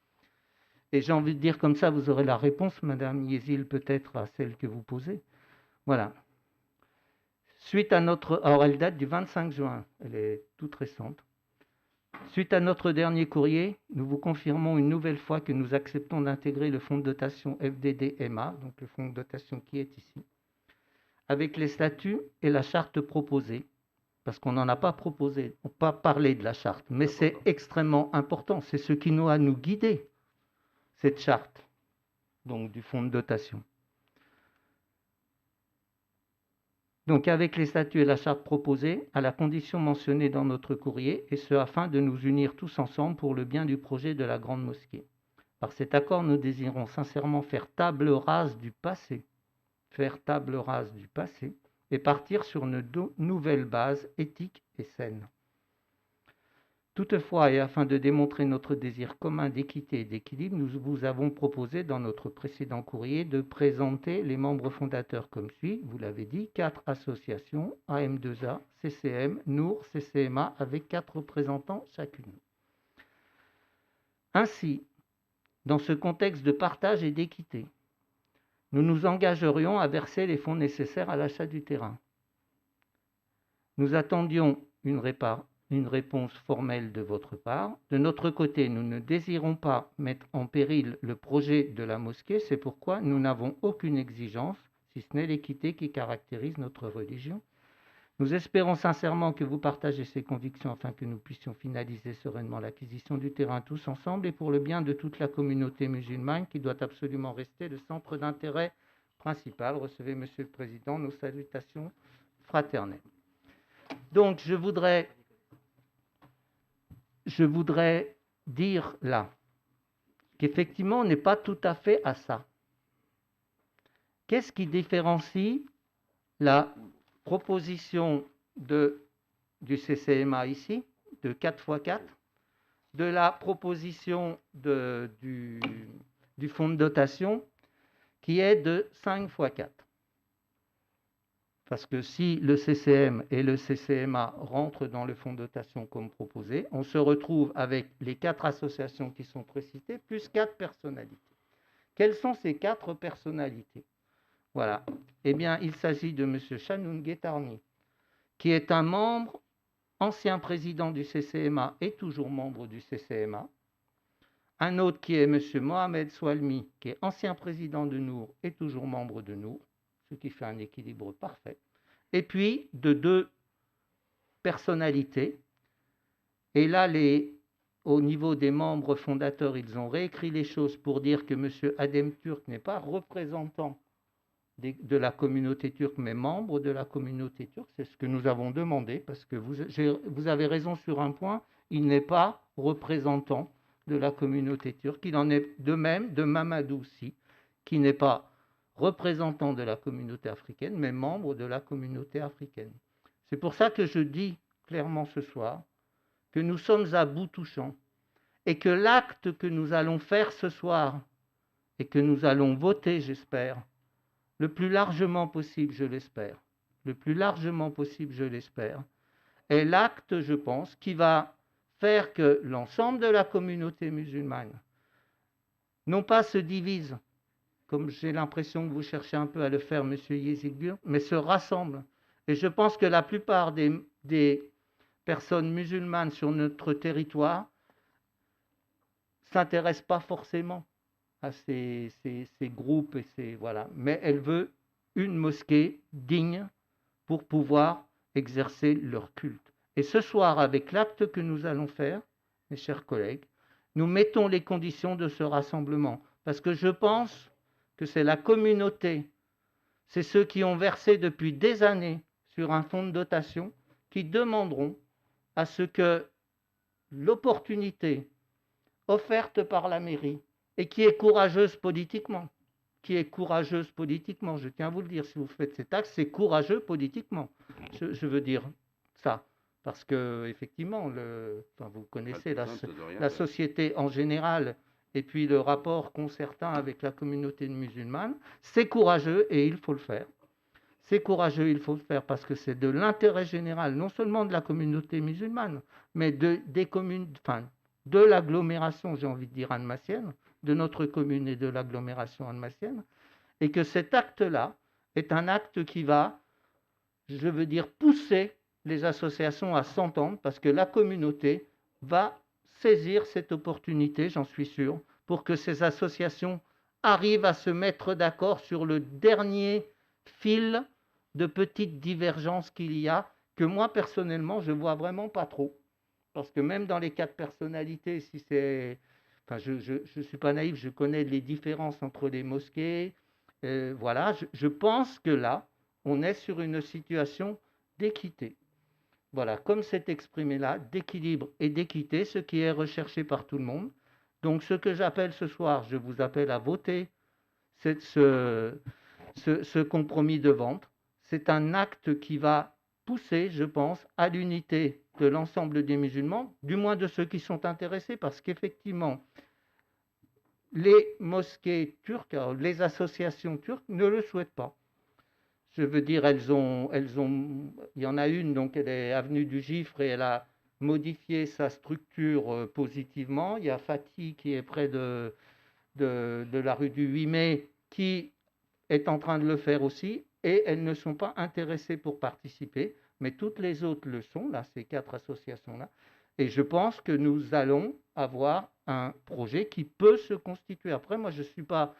Et j'ai envie de dire comme ça, vous aurez la réponse, Madame Yezil, peut-être à celle que vous posez. Voilà. Suite à notre... Alors, elle date du 25 juin, elle est toute récente. Suite à notre dernier courrier, nous vous confirmons une nouvelle fois que nous acceptons d'intégrer le fonds de dotation FDD-MA, donc le fonds de dotation qui est ici, avec les statuts et la charte proposée, parce qu'on n'en a pas proposé, on n'a pas parlé de la charte, mais c'est extrêmement important, c'est ce qui nous a nous guidés, cette charte, donc du fonds de dotation. Donc avec les statuts et la charte proposée, à la condition mentionnée dans notre courrier, et ce afin de nous unir tous ensemble pour le bien du projet de la Grande Mosquée. Par cet accord, nous désirons sincèrement faire table rase du passé, et partir sur une nouvelle base éthique et saine. Toutefois, et afin de démontrer notre désir commun d'équité et d'équilibre, nous vous avons proposé dans notre précédent courrier de présenter les membres fondateurs comme suit, vous l'avez dit, 4 associations, AM2A, CCM, Nour, CCMA, avec 4 représentants chacune. Ainsi, dans ce contexte de partage et d'équité, nous nous engagerions à verser les fonds nécessaires à l'achat du terrain. Nous attendions une réponse formelle de votre part. De notre côté, nous ne désirons pas mettre en péril le projet de la mosquée, c'est pourquoi nous n'avons aucune exigence, si ce n'est l'équité qui caractérise notre religion. Nous espérons sincèrement que vous partagez ces convictions afin que nous puissions finaliser sereinement l'acquisition du terrain tous ensemble et pour le bien de toute la communauté musulmane qui doit absolument rester le centre d'intérêt principal. Recevez, Monsieur le Président, nos salutations fraternelles. Donc, je voudrais dire là qu'effectivement, on n'est pas tout à fait à ça. Qu'est-ce qui différencie la proposition du CCMA ici, de 4x4, de la proposition du fonds de dotation, qui est de 5x4 ? Parce que si le CCM et le CCMA rentrent dans le fonds de dotation comme proposé, on se retrouve avec les 4 associations qui sont précitées, plus 4 personnalités. Quelles sont ces 4 personnalités ? Voilà. Eh bien, il s'agit de M. Chanoun Guettarni, qui est un membre, ancien président du CCMA et toujours membre du CCMA. Un autre qui est M. Mohamed Soualmi, qui est ancien président de Nour et toujours membre de Nour, ce qui fait un équilibre parfait. Et puis, de 2 personnalités. Et là, au niveau des membres fondateurs, ils ont réécrit les choses pour dire que M. Adem Turk n'est pas représentant de la communauté turque, mais membre de la communauté turque. C'est ce que nous avons demandé, parce que vous avez raison sur un point, il n'est pas représentant de la communauté turque. Il en est de même de Mamadou Sy, qui n'est pas représentant de la communauté africaine, mais membre de la communauté africaine. C'est pour ça que je dis clairement ce soir que nous sommes à bout touchant et que l'acte que nous allons faire ce soir et que nous allons voter, j'espère, le plus largement possible, je l'espère, le plus largement possible, je l'espère, est l'acte, je pense, qui va faire que l'ensemble de la communauté musulmane, non pas se divise, comme j'ai l'impression que vous cherchez un peu à le faire, M. Yezilgur, mais se rassemble. Et je pense que la plupart des personnes musulmanes sur notre territoire ne s'intéressent pas forcément à ces groupes, voilà. Mais elles veulent une mosquée digne pour pouvoir exercer leur culte. Et ce soir, avec l'acte que nous allons faire, mes chers collègues, nous mettons les conditions de ce rassemblement. Parce que je pense que c'est la communauté, c'est ceux qui ont versé depuis des années sur un fonds de dotation, qui demanderont à ce que l'opportunité offerte par la mairie, et qui est courageuse politiquement, je tiens à vous le dire, si vous faites cet acte, c'est courageux politiquement. Je veux dire ça, parce que effectivement, vous connaissez la société en général, et puis le rapport concertant avec la communauté musulmane, c'est courageux et il faut le faire. C'est courageux, il faut le faire parce que c'est de l'intérêt général, non seulement de la communauté musulmane, mais des communes, de l'agglomération, j'ai envie de dire, annemassienne, de notre commune et de l'agglomération annemassienne, et que cet acte-là est un acte qui va, je veux dire, pousser les associations à s'entendre, parce que la communauté va saisir cette opportunité, j'en suis sûr, pour que ces associations arrivent à se mettre d'accord sur le dernier fil de petites divergences qu'il y a, que moi, personnellement, je ne vois vraiment pas trop. Parce que même dans les cas de personnalité, si c'est... je ne suis pas naïf, je connais les différences entre les mosquées. Voilà, je pense que là, on est sur une situation d'équité. Voilà, comme c'est exprimé là, d'équilibre et d'équité, ce qui est recherché par tout le monde. Donc, ce que j'appelle ce soir, je vous appelle à voter ce compromis de vente. C'est un acte qui va pousser, je pense, à l'unité de l'ensemble des musulmans, du moins de ceux qui sont intéressés, parce qu'effectivement, les mosquées turques, les associations turques ne le souhaitent pas. Je veux dire, il y en a une, donc elle est avenue du Gifre et elle a modifié sa structure positivement. Il y a Fatih qui est près de la rue du 8 mai qui est en train de le faire aussi, et elles ne sont pas intéressées pour participer, mais toutes les autres le sont, là, ces 4 associations-là. Et je pense que nous allons avoir un projet qui peut se constituer. Après, moi, je ne suis pas...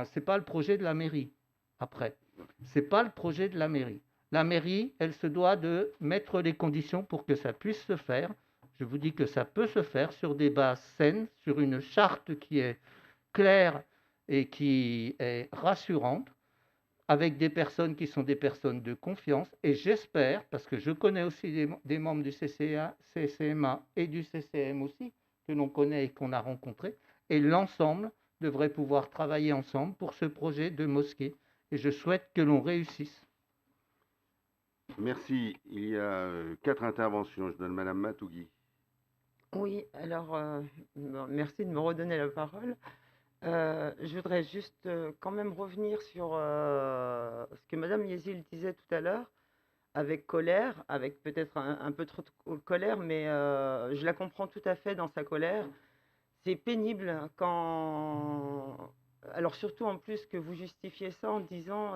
c'est pas le projet de la mairie. Après, c'est pas le projet de la mairie. La mairie, elle se doit de mettre les conditions pour que ça puisse se faire. Je vous dis que ça peut se faire sur des bases saines, sur une charte qui est claire et qui est rassurante, avec des personnes qui sont des personnes de confiance. Et j'espère, parce que je connais aussi des membres du CCMA et du CCM aussi, que l'on connaît et qu'on a rencontrés, et l'ensemble devrait pouvoir travailler ensemble pour ce projet de mosquée. Et je souhaite que l'on réussisse. Merci. Il y a 4 interventions. Je donne Madame Matougui. Oui, alors, merci de me redonner la parole. Je voudrais juste quand même revenir sur ce que Madame Yezil disait tout à l'heure, avec colère, avec peut-être un peu trop de colère, mais je la comprends tout à fait dans sa colère. C'est pénible quand... Alors surtout en plus que vous justifiez ça en disant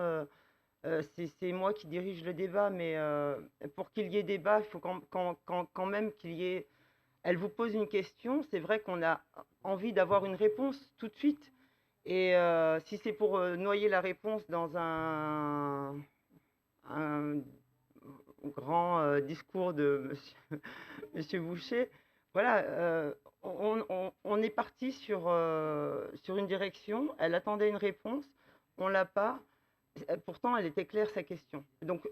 c'est moi qui dirige le débat, mais pour qu'il y ait débat, il faut quand même qu'il y ait... Elle vous pose une question, c'est vrai qu'on a envie d'avoir une réponse tout de suite. Et si c'est pour noyer la réponse dans un grand discours de monsieur Boucher, voilà, on est parti sur une direction, elle attendait une réponse, on l'a pas. Pourtant, elle était claire, sa question. Donc,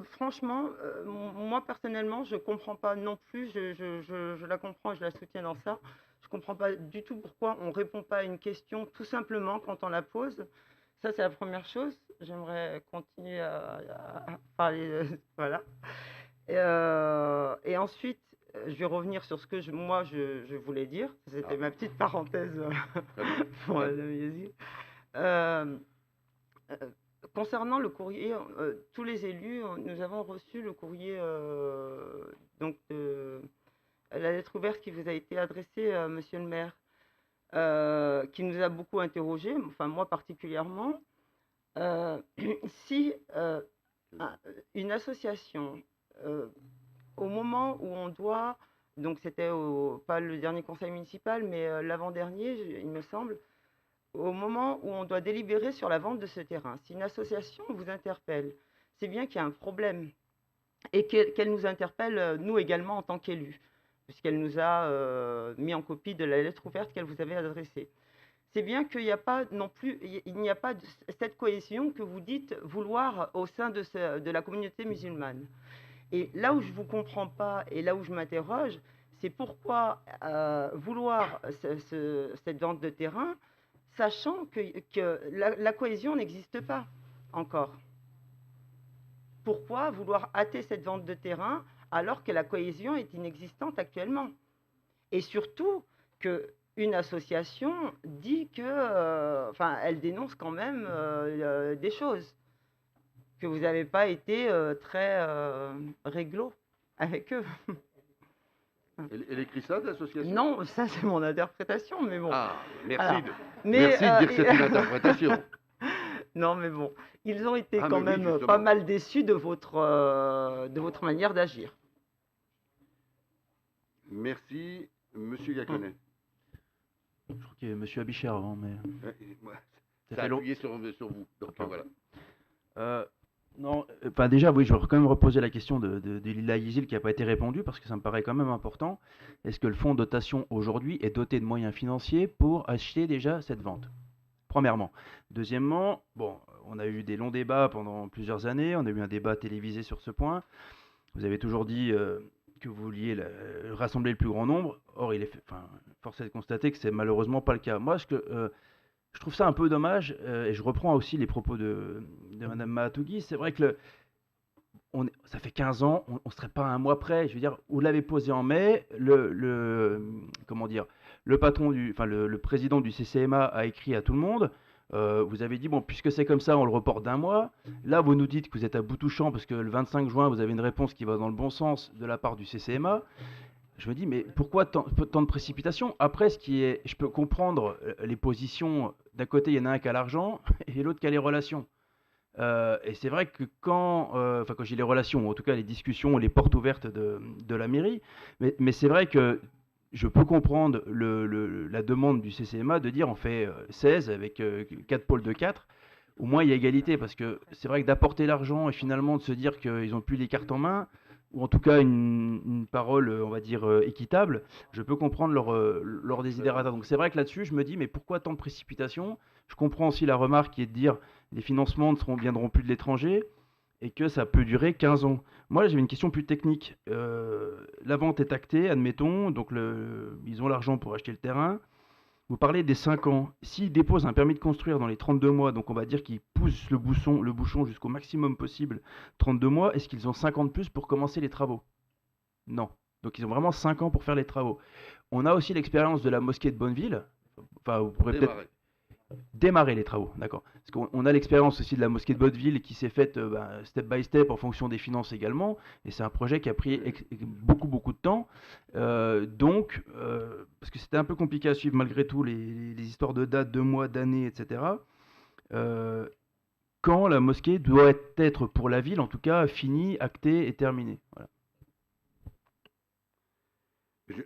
franchement, moi, personnellement, je ne comprends pas non plus, je la comprends, je la soutiens dans ça. Je ne comprends pas du tout pourquoi on ne répond pas à une question tout simplement quand on la pose. Ça, c'est la première chose. J'aimerais continuer à parler, voilà. Et ensuite, je vais revenir sur ce que moi, je voulais dire. C'était ma petite parenthèse pour Madame Yezil. concernant le courrier, tous les élus, nous avons reçu le courrier, donc la lettre ouverte qui vous a été adressée, monsieur le maire, qui nous a beaucoup interrogés, enfin moi particulièrement. Si une association, au moment où on doit, donc c'était pas le dernier conseil municipal, mais l'avant-dernier, il me semble, au moment où on doit délibérer sur la vente de ce terrain, si une association vous interpelle, c'est bien qu'il y a un problème et qu'elle nous interpelle, nous également en tant qu'élus, puisqu'elle nous a mis en copie de la lettre ouverte qu'elle vous avait adressée. C'est bien qu'il n'y a pas non plus, il n'y a pas cette cohésion que vous dites vouloir au sein de la communauté musulmane. Et là où je ne vous comprends pas et là où je m'interroge, c'est pourquoi vouloir cette vente de terrain, sachant que la cohésion n'existe pas encore. Pourquoi vouloir hâter cette vente de terrain alors que la cohésion est inexistante actuellement? Et surtout qu'une association dit que, enfin, elle dénonce quand même des choses, que vous n'avez pas été très réglo avec eux. Elle écrit ça, l'association? Non, ça c'est mon interprétation, mais bon. Ah, Voilà. merci de, Mais, merci de dire que c'est une interprétation. non, mais bon, ils ont été Ah, quand mais oui, même justement. pas mal déçus de votre manière d'agir. Merci, monsieur Yaconet. Je crois qu'il y avait M. Abicher avant, mais... Ça fait a long. appuyé sur vous. Donc Pardon. voilà. Non, enfin déjà, oui, je vais quand même reposer la question de Lila Yezil qui n'a pas été répondue parce que ça me paraît quand même important. Est-ce que le fonds de dotation aujourd'hui est doté de moyens financiers pour acheter déjà cette vente? Premièrement. Deuxièmement, bon, on a eu des longs débats pendant plusieurs années, on a eu un débat télévisé sur ce point. Vous avez toujours dit que vous vouliez rassembler le plus grand nombre. Or, force est de constater que c'est malheureusement pas le cas. Moi, je trouve ça un peu dommage, et je reprends aussi les propos de Mme Mahatogui. C'est vrai que ça fait 15 ans, on ne serait pas un mois près. Je veux dire, vous l'avez posé en mai, comment dire, le président du CCMA a écrit à tout le monde. Vous avez dit, bon, puisque c'est comme ça, on le reporte d'un mois. Là, vous nous dites que vous êtes à bout touchant parce que le 25 juin, vous avez une réponse qui va dans le bon sens de la part du CCMA. Je me dis, mais pourquoi tant de précipitation? Après, je peux comprendre les positions. D'un côté, il y en a un qui a l'argent et l'autre qui a les relations. Et c'est vrai que quand j'ai les relations, ou en tout cas les discussions, les portes ouvertes de la mairie, mais c'est vrai que je peux comprendre la demande du CCMA de dire on fait 16 avec 4 pôles de 4. Au moins, il y a égalité, parce que c'est vrai que d'apporter l'argent et finalement de se dire qu'ils n'ont plus les cartes en main, ou en tout cas une parole, on va dire, équitable, je peux comprendre leur desiderata. Donc c'est vrai que là-dessus, je me dis, mais pourquoi tant de précipitation? Je comprends aussi la remarque qui est de dire les financements ne viendront plus de l'étranger et que ça peut durer 15 ans. Moi, j'avais une question plus technique. La vente est actée, admettons, donc ils ont l'argent pour acheter le terrain. Vous parlez des 5 ans. S'ils déposent un permis de construire dans les 32 mois, donc on va dire qu'ils poussent le bouchon jusqu'au maximum possible, 32 mois, est-ce qu'ils ont 5 ans de plus pour commencer les travaux? Non. Donc ils ont vraiment 5 ans pour faire les travaux. On a aussi l'expérience de la mosquée de Bonneville. Enfin, vous pourrez peut-être démarrer les travaux, d'accord. Parce qu'on a l'expérience aussi de la mosquée de Bonneville qui s'est faite step by step en fonction des finances également. Et c'est un projet qui a pris beaucoup de temps. Parce que c'était un peu compliqué à suivre malgré tout les histoires de dates, de mois, d'années, etc. Quand la mosquée doit être pour la ville, en tout cas, finie, actée et terminée. Voilà.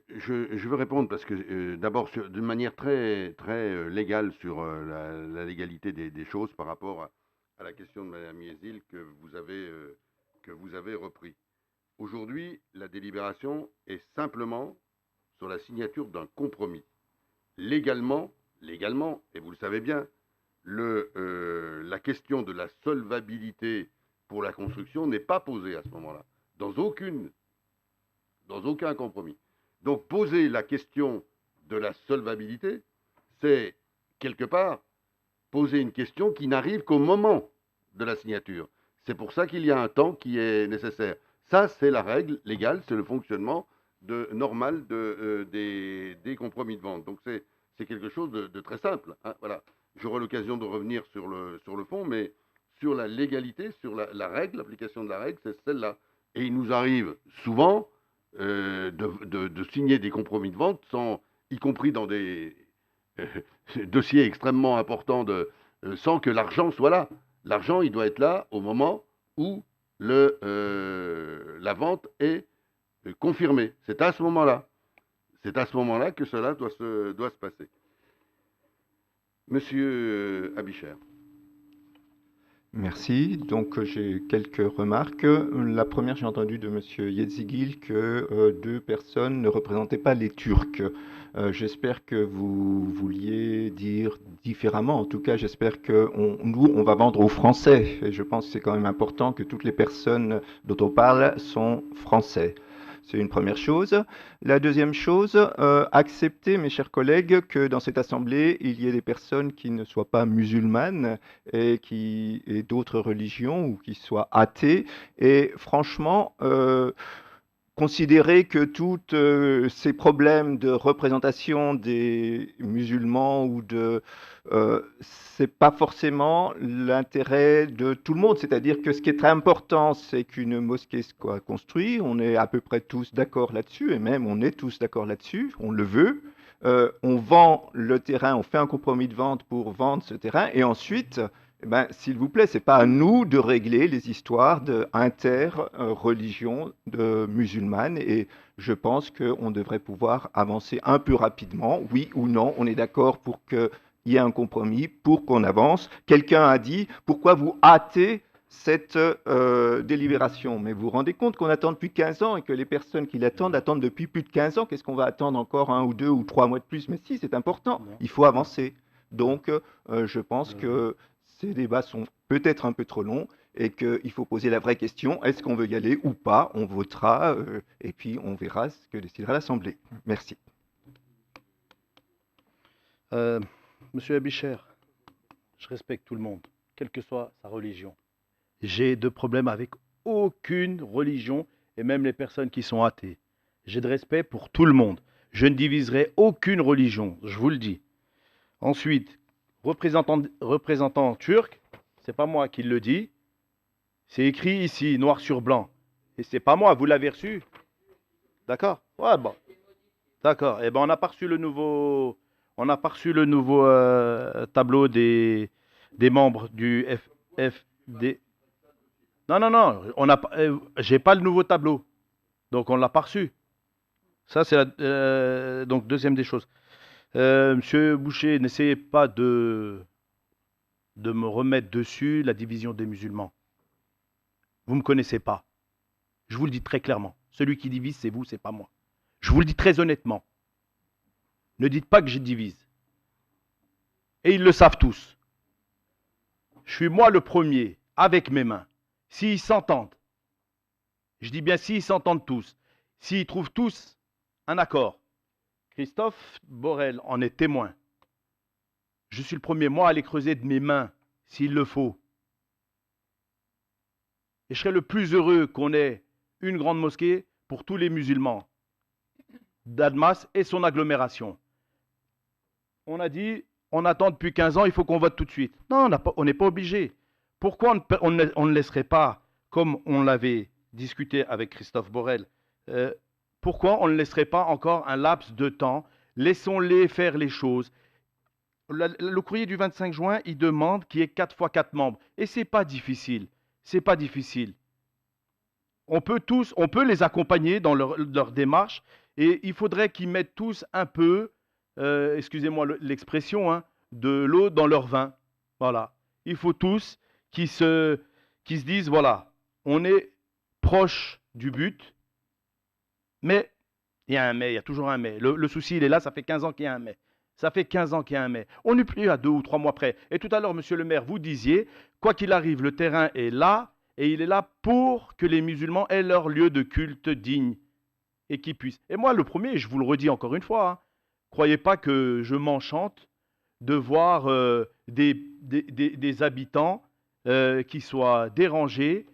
Je veux répondre parce que d'abord d'une manière très légale sur la légalité des choses par rapport à la question de Mme Yezil que vous avez repris. Aujourd'hui, la délibération est simplement sur la signature d'un compromis. Légalement, et vous le savez bien, la question de la solvabilité pour la construction n'est pas posée à ce moment-là, dans aucun compromis. Donc poser la question de la solvabilité, c'est quelque part poser une question qui n'arrive qu'au moment de la signature. C'est pour ça qu'il y a un temps qui est nécessaire. Ça, c'est la règle légale, c'est le fonctionnement normal des compromis de vente. Donc c'est quelque chose de très simple. Hein, voilà. j'aurai l'occasion de revenir sur le fond, mais sur la légalité, sur la règle, l'application de la règle, c'est celle-là. Et il nous arrive souvent de signer des compromis de vente, y compris dans des dossiers extrêmement importants, sans que l'argent soit là. L'argent, il doit être là au moment où la vente est confirmée. C'est à ce moment-là. C'est à ce moment-là que cela doit se passer. Monsieur Abicher. Merci. Donc, j'ai quelques remarques. La première, j'ai entendu de Monsieur Yetzigil que 2 personnes ne représentaient pas les Turcs. J'espère que vous vouliez dire différemment. En tout cas, j'espère que nous, on va vendre aux Français. Et je pense que c'est quand même important que toutes les personnes dont on parle sont Français. C'est une première chose. La deuxième chose, accepter, mes chers collègues, que dans cette assemblée, il y ait des personnes qui ne soient pas musulmanes et d'autres religions ou qui soient athées. Et franchement, considérer que tous ces problèmes de représentation des musulmans c'est pas forcément l'intérêt de tout le monde. C'est-à-dire que ce qui est très important, c'est qu'une mosquée soit construite. On est à peu près tous d'accord là-dessus, et même on est tous d'accord là-dessus. On le veut. On vend le terrain, on fait un compromis de vente pour vendre ce terrain, et ensuite, s'il vous plaît, c'est pas à nous de régler les histoires d'inter-religions musulmanes, et je pense qu'on devrait pouvoir avancer un peu rapidement, oui ou non, on est d'accord pour qu'il y ait un compromis, pour qu'on avance. Quelqu'un a dit, pourquoi vous hâtez cette délibération? Mais vous vous rendez compte qu'on attend depuis 15 ans et que les personnes qui l'attendent attendent depuis plus de 15 ans. Qu'est-ce qu'on va attendre encore 1 ou 2 ou 3 mois de plus? Mais si, c'est important, il faut avancer. Donc, je pense que ces débats sont peut-être un peu trop longs et qu'il faut poser la vraie question, est-ce qu'on veut y aller ou pas? On votera et puis on verra ce que décidera l'Assemblée. Merci. Monsieur Abicher, je respecte tout le monde, quelle que soit sa religion. J'ai de problème avec aucune religion et même les personnes qui sont athées. J'ai de respect pour tout le monde. Je ne diviserai aucune religion, je vous le dis. Ensuite, représentant turc, c'est pas moi qui le dis. C'est écrit ici, noir sur blanc. Et c'est pas moi, vous l'avez reçu? D'accord? Ouais, bon. D'accord. Eh ben, on n'a pas reçu le nouveau tableau des membres du FD. Non, on n'a pas, j'ai pas le nouveau tableau. Donc on l'a pas reçu. Ça, c'est donc deuxième des choses. Monsieur Boucher, n'essayez pas de me remettre dessus la division des musulmans. Vous ne me connaissez pas. Je vous le dis très clairement. Celui qui divise, c'est vous, c'est pas moi. Je vous le dis très honnêtement. Ne dites pas que je divise. Et ils le savent tous. Je suis moi le premier, avec mes mains. S'ils s'entendent, je dis bien s'ils s'entendent tous, s'ils trouvent tous un accord, Christophe Borel en est témoin. Je suis le premier, moi, à les creuser de mes mains, s'il le faut. Et je serai le plus heureux qu'on ait une grande mosquée pour tous les musulmans d'Admas et son agglomération. On a dit, on attend depuis 15 ans, il faut qu'on vote tout de suite. Non, on n'est pas obligé. Pourquoi on ne laisserait pas, comme on l'avait discuté avec Christophe Borel, pourquoi on ne laisserait pas encore un laps de temps? Laissons-les faire les choses. Le courrier du 25 juin, il demande qu'il y ait 4 fois 4 membres. Et c'est pas difficile. C'est pas difficile. On peut les accompagner dans leur démarche. Et il faudrait qu'ils mettent tous un peu, excusez-moi l'expression, hein, de l'eau dans leur vin. Voilà. Il faut tous qui se disent, voilà, on est proche du but, mais il y a un mais, il y a toujours un mais. Le souci, il est là, ça fait 15 ans qu'il y a un mais. Ça fait 15 ans qu'il y a un mais. On n'est plus à 2 ou 3 mois près. Et tout à l'heure, monsieur le maire, vous disiez, quoi qu'il arrive, le terrain est là, et il est là pour que les musulmans aient leur lieu de culte digne, et qu'ils puissent. Et moi, le premier, je vous le redis encore une fois, hein, croyez pas que je m'enchante de voir des habitants qui soient dérangés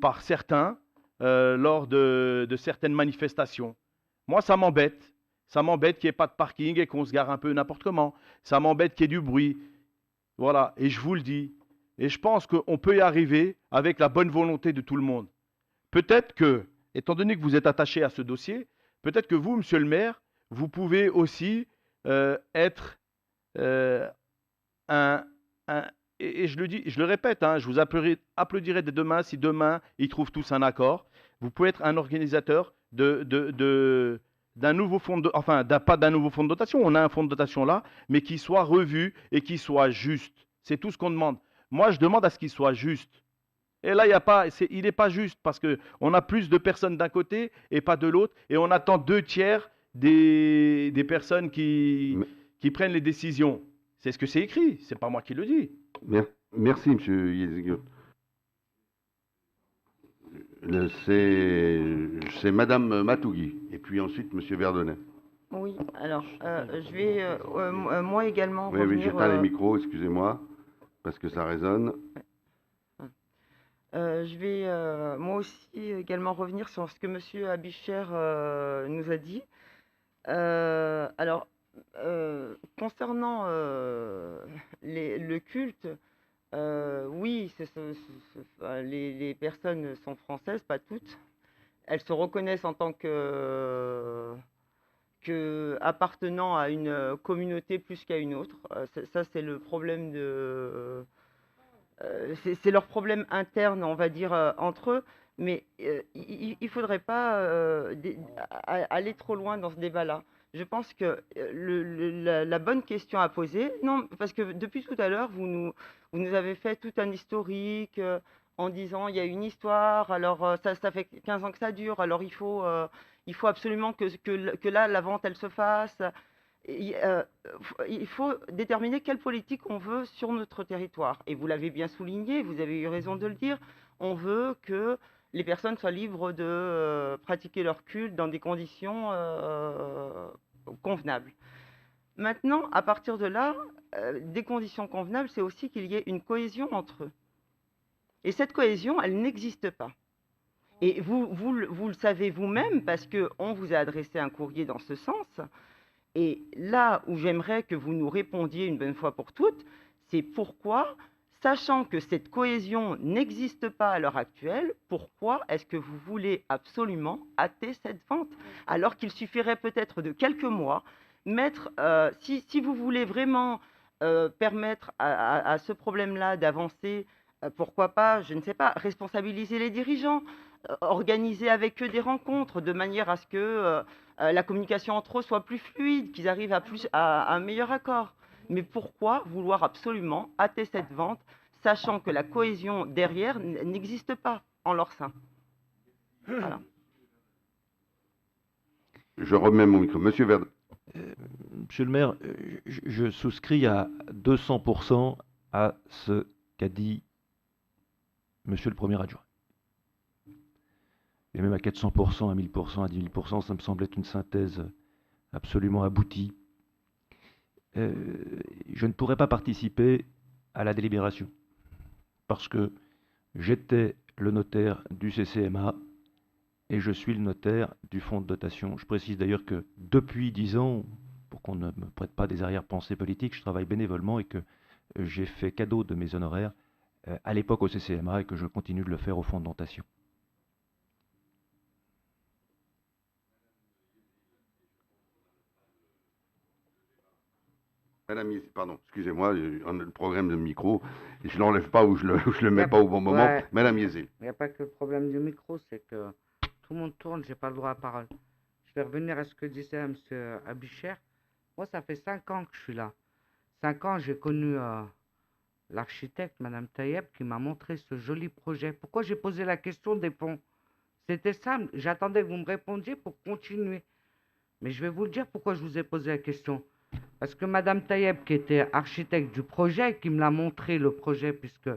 par certains lors de certaines manifestations. Moi, ça m'embête. Ça m'embête qu'il n'y ait pas de parking et qu'on se gare un peu n'importe comment. Ça m'embête qu'il y ait du bruit. Voilà, et je vous le dis. Et je pense qu'on peut y arriver avec la bonne volonté de tout le monde. Peut-être que, étant donné que vous êtes attaché à ce dossier, peut-être que vous, monsieur le maire, vous pouvez aussi être euh, un, et je le dis, je le répète, hein, je vous applaudirai dès demain si demain ils trouvent tous un accord. Vous pouvez être un organisateur d'un nouveau fonds de, enfin, pas d'un nouveau fonds de dotation. On a un fonds de dotation là, mais qui soit revu et qui soit juste. C'est tout ce qu'on demande. Moi, je demande à ce qu'il soit juste. Et là, il n'est pas juste parce que on a plus de personnes d'un côté et pas de l'autre, et on attend 2 tiers des personnes Me- qui prennent les décisions. C'est ce que c'est écrit, c'est pas moi qui le dis. Merci, monsieur Yezigiot. C'est madame Matougui, et puis ensuite monsieur Verdonnet. Oui, alors, je vais moi également Oui, oui, revenir. j'éteins les micros, excusez-moi, parce que ça résonne. Je vais moi aussi également revenir sur ce que Monsieur Abicher nous a dit. Alors, concernant le culte, oui, les personnes sont françaises, pas toutes. Elles se reconnaissent en tant que appartenant à une communauté plus qu'à une autre. Ça, c'est le problème c'est leur problème interne, on va dire, entre eux, mais il ne faudrait pas aller trop loin dans ce débat-là. Je pense que la bonne question à poser, non, parce que depuis tout à l'heure, vous nous avez fait tout un historique en disant il y a une histoire, alors ça fait 15 ans que ça dure, alors il faut absolument que là, la vente, elle se fasse. Il faut déterminer quelle politique on veut sur notre territoire. Et vous l'avez bien souligné, vous avez eu raison de le dire, on veut que les personnes soient libres de pratiquer leur culte dans des conditions convenables. Maintenant, à partir de là, des conditions convenables, c'est aussi qu'il y ait une cohésion entre eux. Et cette cohésion, elle n'existe pas. Et vous le savez vous-même, parce qu'on vous a adressé un courrier dans ce sens. Et là où j'aimerais que vous nous répondiez une bonne fois pour toutes, c'est pourquoi, sachant que cette cohésion n'existe pas à l'heure actuelle, pourquoi est-ce que vous voulez absolument hâter cette vente? Alors qu'il suffirait peut-être de quelques mois, si vous voulez vraiment permettre à ce problème-là d'avancer, pourquoi pas, je ne sais pas, responsabiliser les dirigeants, organiser avec eux des rencontres de manière à ce que la communication entre eux soit plus fluide, qu'ils arrivent à un meilleur accord. Mais pourquoi vouloir absolument hâter cette vente, sachant que la cohésion derrière n'existe pas en leur sein? Voilà. Je remets mon micro. Monsieur Verdonnet. Monsieur le maire, je souscris à 200% à ce qu'a dit monsieur le premier adjoint. Et même à 400%, à 1000%, à 10 000%, ça me semble être une synthèse absolument aboutie. Je ne pourrais pas participer à la délibération parce que j'étais le notaire du CCMA et je suis le notaire du fonds de dotation. Je précise d'ailleurs que depuis 10 ans, pour qu'on ne me prête pas des arrière-pensées politiques, je travaille bénévolement et que j'ai fait cadeau de mes honoraires à l'époque au CCMA et que je continue de le faire au fonds de dotation. Madame, pardon, excusez-moi, on a le problème de micro, et je ne l'enlève pas ou je le mets pas au bon moment. Ouais. Madame Yezil. Il n'y a pas que le problème du micro, c'est que tout le monde tourne, j'ai pas le droit à parole. Je vais revenir à ce que disait M. Abicher. Moi, ça fait 5 ans que je suis là. 5 ans, j'ai connu l'architecte, Mme Tayeb, qui m'a montré ce joli projet. Pourquoi j'ai posé la question des ponts? C'était simple, j'attendais que vous me répondiez pour continuer. Mais je vais vous le dire pourquoi je vous ai posé la question. Parce que Mme Tayeb, qui était architecte du projet, qui me l'a montré le projet, puisque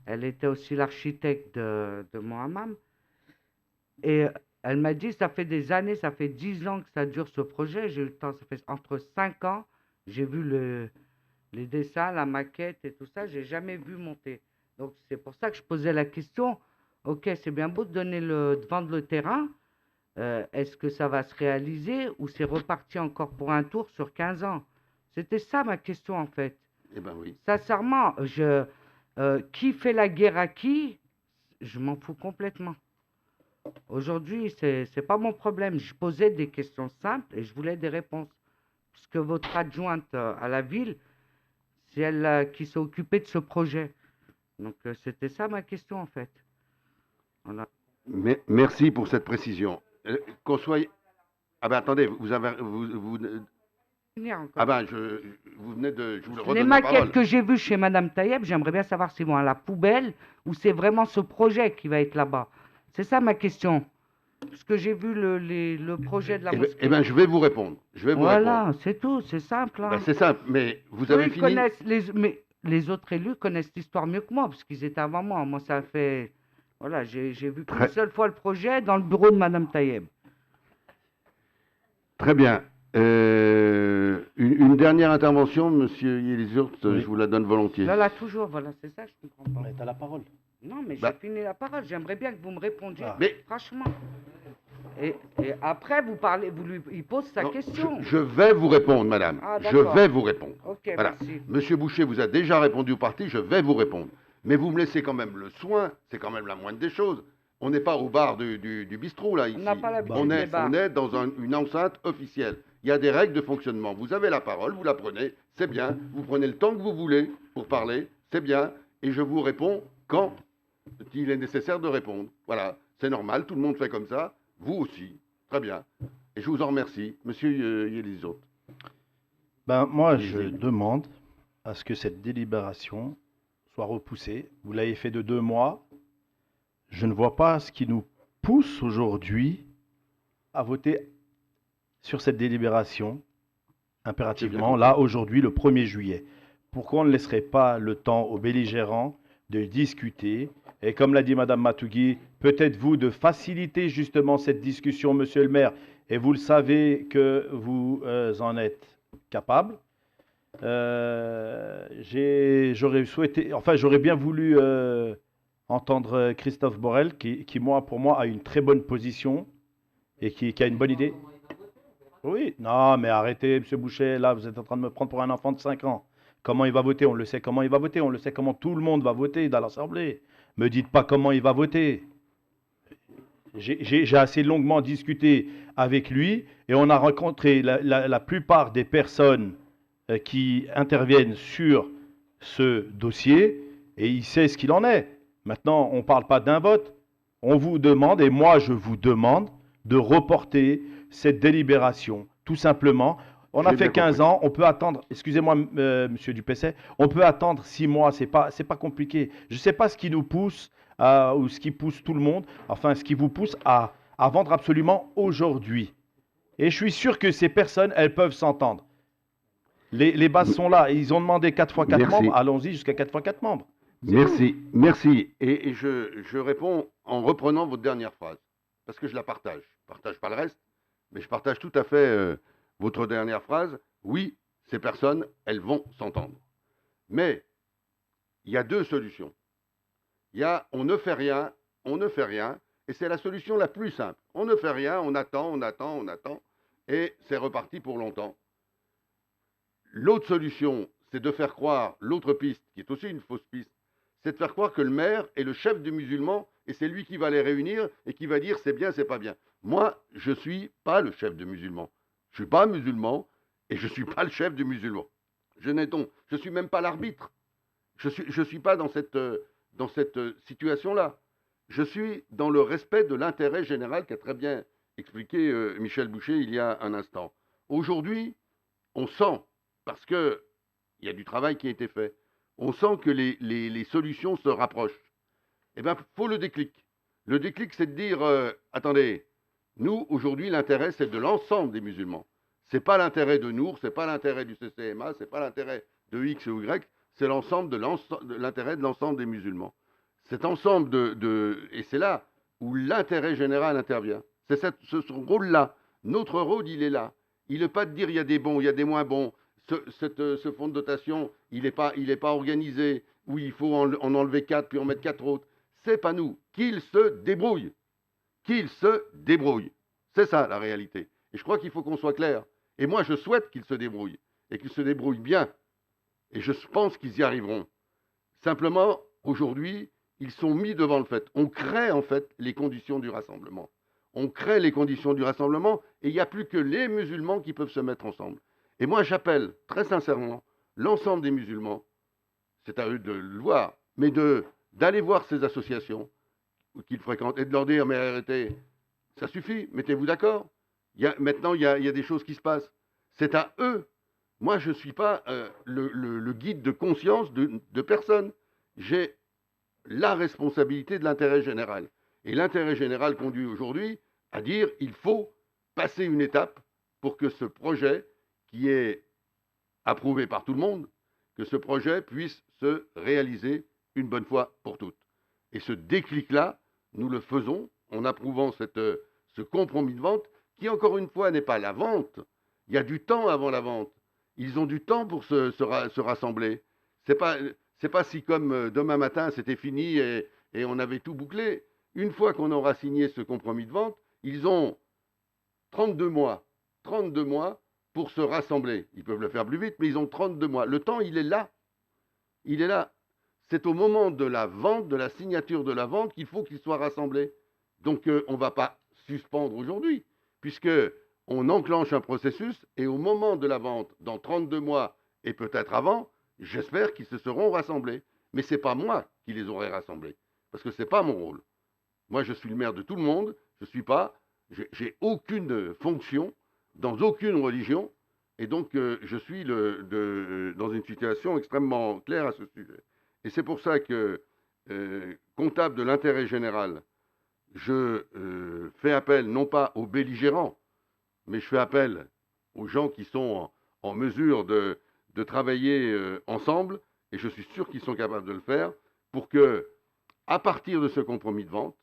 elle était aussi l'architecte de mon hammam, et elle m'a dit, ça fait des années, ça fait 10 ans que ça dure ce projet, j'ai eu le temps, ça fait entre 5 ans, j'ai vu les dessins, la maquette et tout ça, j'ai jamais vu monter. Donc c'est pour ça que je posais la question, ok, c'est bien beau de vendre le terrain, est-ce que ça va se réaliser ou c'est reparti encore pour un tour sur 15 ans? C'était ça ma question en fait. Eh ben oui. Sincèrement, qui fait la guerre à qui, je m'en fous complètement. Aujourd'hui, c'est pas mon problème. Je posais des questions simples et je voulais des réponses. Puisque votre adjointe à la ville, c'est elle qui s'est occupée de ce projet. Donc, c'était ça ma question, en fait. Voilà. Merci pour cette précision. Qu'on soit... Ah ben attendez, vous avez... Finir encore. Ah ben, vous venez de... Je vous le Les redonne la parole. maquettes que j'ai vues chez Madame Taïeb, j'aimerais bien savoir s'ils vont à la poubelle ou c'est vraiment ce projet qui va être là-bas. C'est ça ma question. Parce que j'ai vu le projet de la mosquée. Eh ben, je vais vous répondre. Je vais vous répondre. Voilà, c'est tout, c'est simple. Hein. Ben, c'est simple, mais vous Eux, avez ils fini... connaissent mais les autres élus connaissent l'histoire mieux que moi, parce qu'ils étaient avant moi. Moi, ça fait... Voilà, j'ai vu qu'une Très- seule fois le projet dans le bureau de Madame Taïeb. Très bien. Une dernière intervention, Monsieur Yelizurt, Oui. je vous la donne volontiers. Là, toujours, voilà, c'est ça, je comprends pas. Mais t'as la parole. Non, mais Bah. j'ai fini la parole. J'aimerais bien que vous me répondiez, Ah. Mais- franchement. Et après, vous parlez, il pose sa Non, question. je vais vous répondre, madame. Ah, Je d'accord. vais vous répondre. Ok, Voilà. merci. Monsieur Boucher vous a déjà répondu au parti, je vais vous répondre. Mais vous me laissez quand même le soin, c'est quand même la moindre des choses. On n'est pas au bar du bistrot, là, ici. n'a pas l'habitude on des est, bars. on est dans une enceinte officielle. Il y a des règles de fonctionnement. Vous avez la parole, vous la prenez, c'est bien. Vous prenez le temps que vous voulez pour parler, c'est bien. Et je vous réponds quand il est nécessaire de répondre. Voilà, c'est normal, tout le monde fait comme ça. Vous aussi. Très bien. Et je vous en remercie. Monsieur Yelizot. Ben, moi, je Allez-y. demande à ce que cette délibération soit repoussée. Vous l'avez fait de 2 mois. Je ne vois pas ce qui nous pousse aujourd'hui à voter sur cette délibération impérativement, là, aujourd'hui, le 1er juillet. Pourquoi on ne laisserait pas le temps aux belligérants de discuter et comme l'a dit Madame Matougui, peut-être vous de faciliter justement cette discussion, Monsieur le maire, et vous le savez que vous en êtes capable. J'aurais souhaité, enfin j'aurais bien voulu entendre Christophe Borel, qui moi, pour moi, a une très bonne position et qui a une bonne idée. Oui, non, mais arrêtez, Monsieur Boucher, là, vous êtes en train de me prendre pour un enfant de 5 ans. Comment il va voter? On le sait comment il va voter, on le sait comment tout le monde va voter dans l'Assemblée. Me dites pas comment il va voter. J'ai assez longuement discuté avec lui et on a rencontré la plupart des personnes qui interviennent sur ce dossier et il sait ce qu'il en est. Maintenant, on ne parle pas d'un vote. On vous demande, et moi je vous demande, de reporter cette délibération. Tout simplement. On a J'ai fait bien 15 ans, on peut attendre, excusez-moi Monsieur Dupesset, on peut attendre 6 mois, c'est pas compliqué. Je ne sais pas ce qui nous pousse, ou ce qui pousse tout le monde, enfin ce qui vous pousse à vendre absolument aujourd'hui. Et je suis sûr que ces personnes, elles peuvent s'entendre. Les bases sont là, ils ont demandé 4 x 4 Merci. membres, allons-y jusqu'à 4 x 4 membres. Merci, merci. Et je réponds en reprenant votre dernière phrase, parce que je la partage. Je ne partage pas le reste, mais je partage tout à fait votre dernière phrase. Oui, ces personnes, elles vont s'entendre. Mais il y a 2 solutions. Il y a on ne fait rien, et c'est la solution la plus simple. On ne fait rien, on attend, et c'est reparti pour longtemps. L'autre solution, c'est de faire croire, l'autre piste, qui est aussi une fausse piste, c'est de faire croire que le maire est le chef des musulmans et c'est lui qui va les réunir et qui va dire c'est bien, c'est pas bien. Moi, je ne suis pas le chef des musulmans. Je ne suis pas musulman et je ne suis pas le chef des musulmans. Je ne suis même pas l'arbitre. Je suis pas dans cette situation-là. Je suis dans le respect de l'intérêt général qu'a très bien expliqué Michel Boucher il y a un instant. Aujourd'hui, on sent, parce qu'il y a du travail qui a été fait, on sent que les solutions se rapprochent. Eh bien, il faut le déclic. Le déclic, c'est de dire, attendez, nous, aujourd'hui, l'intérêt, c'est de l'ensemble des musulmans. Ce n'est pas l'intérêt de Nour, ce n'est pas l'intérêt du CCMA, ce n'est pas l'intérêt de X ou Y, c'est l'intérêt de l'ensemble des musulmans. Cet ensemble et c'est là où l'intérêt général intervient. C'est ce rôle-là. Notre rôle, il est là. Il n'est pas de dire il y a des bons, il y a des moins bons. Ce fonds de dotation, il n'est pas organisé, où il faut en enlever 4 puis en mettre 4 autres. C'est pas nous. Qu'ils se débrouillent. Qu'ils se débrouillent. C'est ça la réalité. Et je crois qu'il faut qu'on soit clair. Et moi, je souhaite qu'ils se débrouillent. Et qu'ils se débrouillent bien. Et je pense qu'ils y arriveront. Simplement, aujourd'hui, ils sont mis devant le fait. On crée en fait les conditions du rassemblement. On crée les conditions du rassemblement et il n'y a plus que les musulmans qui peuvent se mettre ensemble. Et moi, j'appelle très sincèrement l'ensemble des musulmans, c'est à eux de le voir, mais d'aller voir ces associations qu'ils fréquentent et de leur dire, mais arrêtez, ça suffit, mettez-vous d'accord. Maintenant, il y a des choses qui se passent. C'est à eux. Moi, je ne suis pas le guide de conscience de personne. J'ai la responsabilité de l'intérêt général. Et l'intérêt général conduit aujourd'hui à dire il faut passer une étape pour que ce projet, qui est approuvé par tout le monde, que ce projet puisse se réaliser une bonne fois pour toutes. Et ce déclic-là, nous le faisons en approuvant ce compromis de vente, qui encore une fois n'est pas la vente. Il y a du temps avant la vente. Ils ont du temps pour se rassembler. C'est pas si comme demain matin c'était fini et on avait tout bouclé. Une fois qu'on aura signé ce compromis de vente, ils ont 32 mois pour se rassembler. Ils peuvent le faire plus vite, mais ils ont 32 mois. Le temps, il est là. Il est là. C'est au moment de la vente, de la signature de la vente, qu'il faut qu'ils soient rassemblés. Donc, on ne va pas suspendre aujourd'hui, puisque on enclenche un processus, et au moment de la vente, dans 32 mois, et peut-être avant, j'espère qu'ils se seront rassemblés. Mais ce n'est pas moi qui les aurai rassemblés, parce que ce n'est pas mon rôle. Moi, je suis le maire de tout le monde, j'ai aucune fonction dans aucune religion, et donc je suis dans une situation extrêmement claire à ce sujet. Et c'est pour ça que, comptable de l'intérêt général, je fais appel non pas aux belligérants, mais je fais appel aux gens qui sont en mesure de travailler ensemble, et je suis sûr qu'ils sont capables de le faire, pour que, à partir de ce compromis de vente,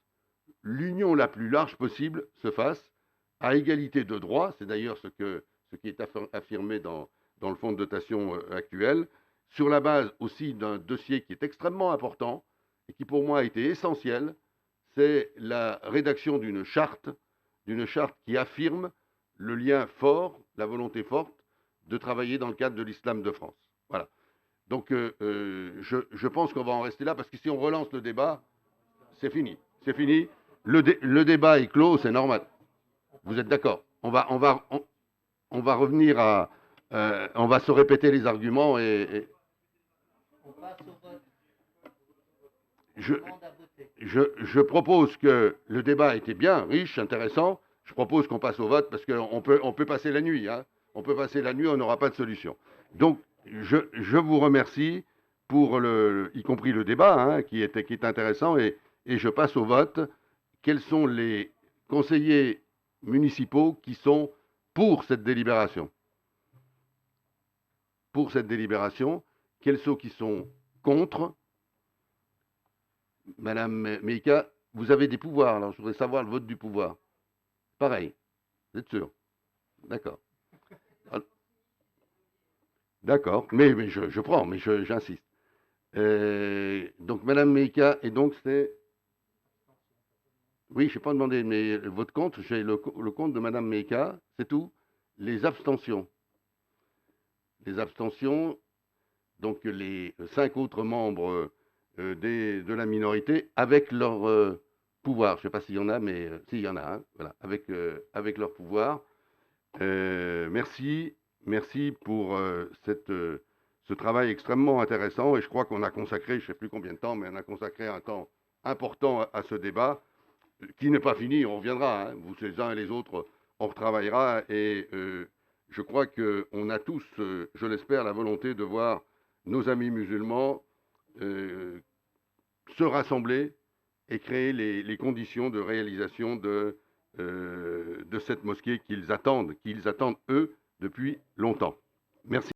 l'union la plus large possible se fasse à égalité de droits. C'est d'ailleurs ce qui est affirmé dans le fonds de dotation actuel, sur la base aussi d'un dossier qui est extrêmement important et qui pour moi a été essentiel, c'est la rédaction d'une charte qui affirme le lien fort, la volonté forte de travailler dans le cadre de l'islam de France. Voilà. Donc je pense qu'on va en rester là, parce que si on relance le débat, c'est fini. C'est fini. Le débat est clos, c'est normal. Vous êtes d'accord? On va revenir à... on va se répéter les arguments et... On passe au vote. Je propose que le débat était bien, riche, intéressant. Je propose qu'on passe au vote, parce qu'on peut passer la nuit. Hein. On peut passer la nuit, on n'aura pas de solution. Donc, je vous remercie pour y compris le débat, hein, qui est intéressant, et je passe au vote. Quels sont les conseillers municipaux qui sont pour cette délibération? Pour cette délibération, quels sont qui sont contre? Madame Meika, vous avez des pouvoirs, alors je voudrais savoir le vote du pouvoir. Pareil, vous êtes sûr? D'accord. D'accord, mais je prends, mais j'insiste. Donc, Madame Meika, et donc c'est... Oui, je n'ai pas demandé, mais votre compte, j'ai le compte de Madame Meika, c'est tout. Les abstentions. Les abstentions, donc les 5 autres membres de la minorité, avec leur pouvoir. Je ne sais pas s'il y en a, mais s'il y en a, hein, voilà, avec leur pouvoir. Merci pour ce travail extrêmement intéressant, et je crois qu'on a consacré, je ne sais plus combien de temps, mais on a consacré un temps important à ce débat, qui n'est pas fini, on reviendra, hein, vous les uns et les autres, on retravaillera, et je crois qu'on a tous, je l'espère, la volonté de voir nos amis musulmans se rassembler et créer les conditions de réalisation de cette mosquée qu'ils attendent eux, depuis longtemps. Merci.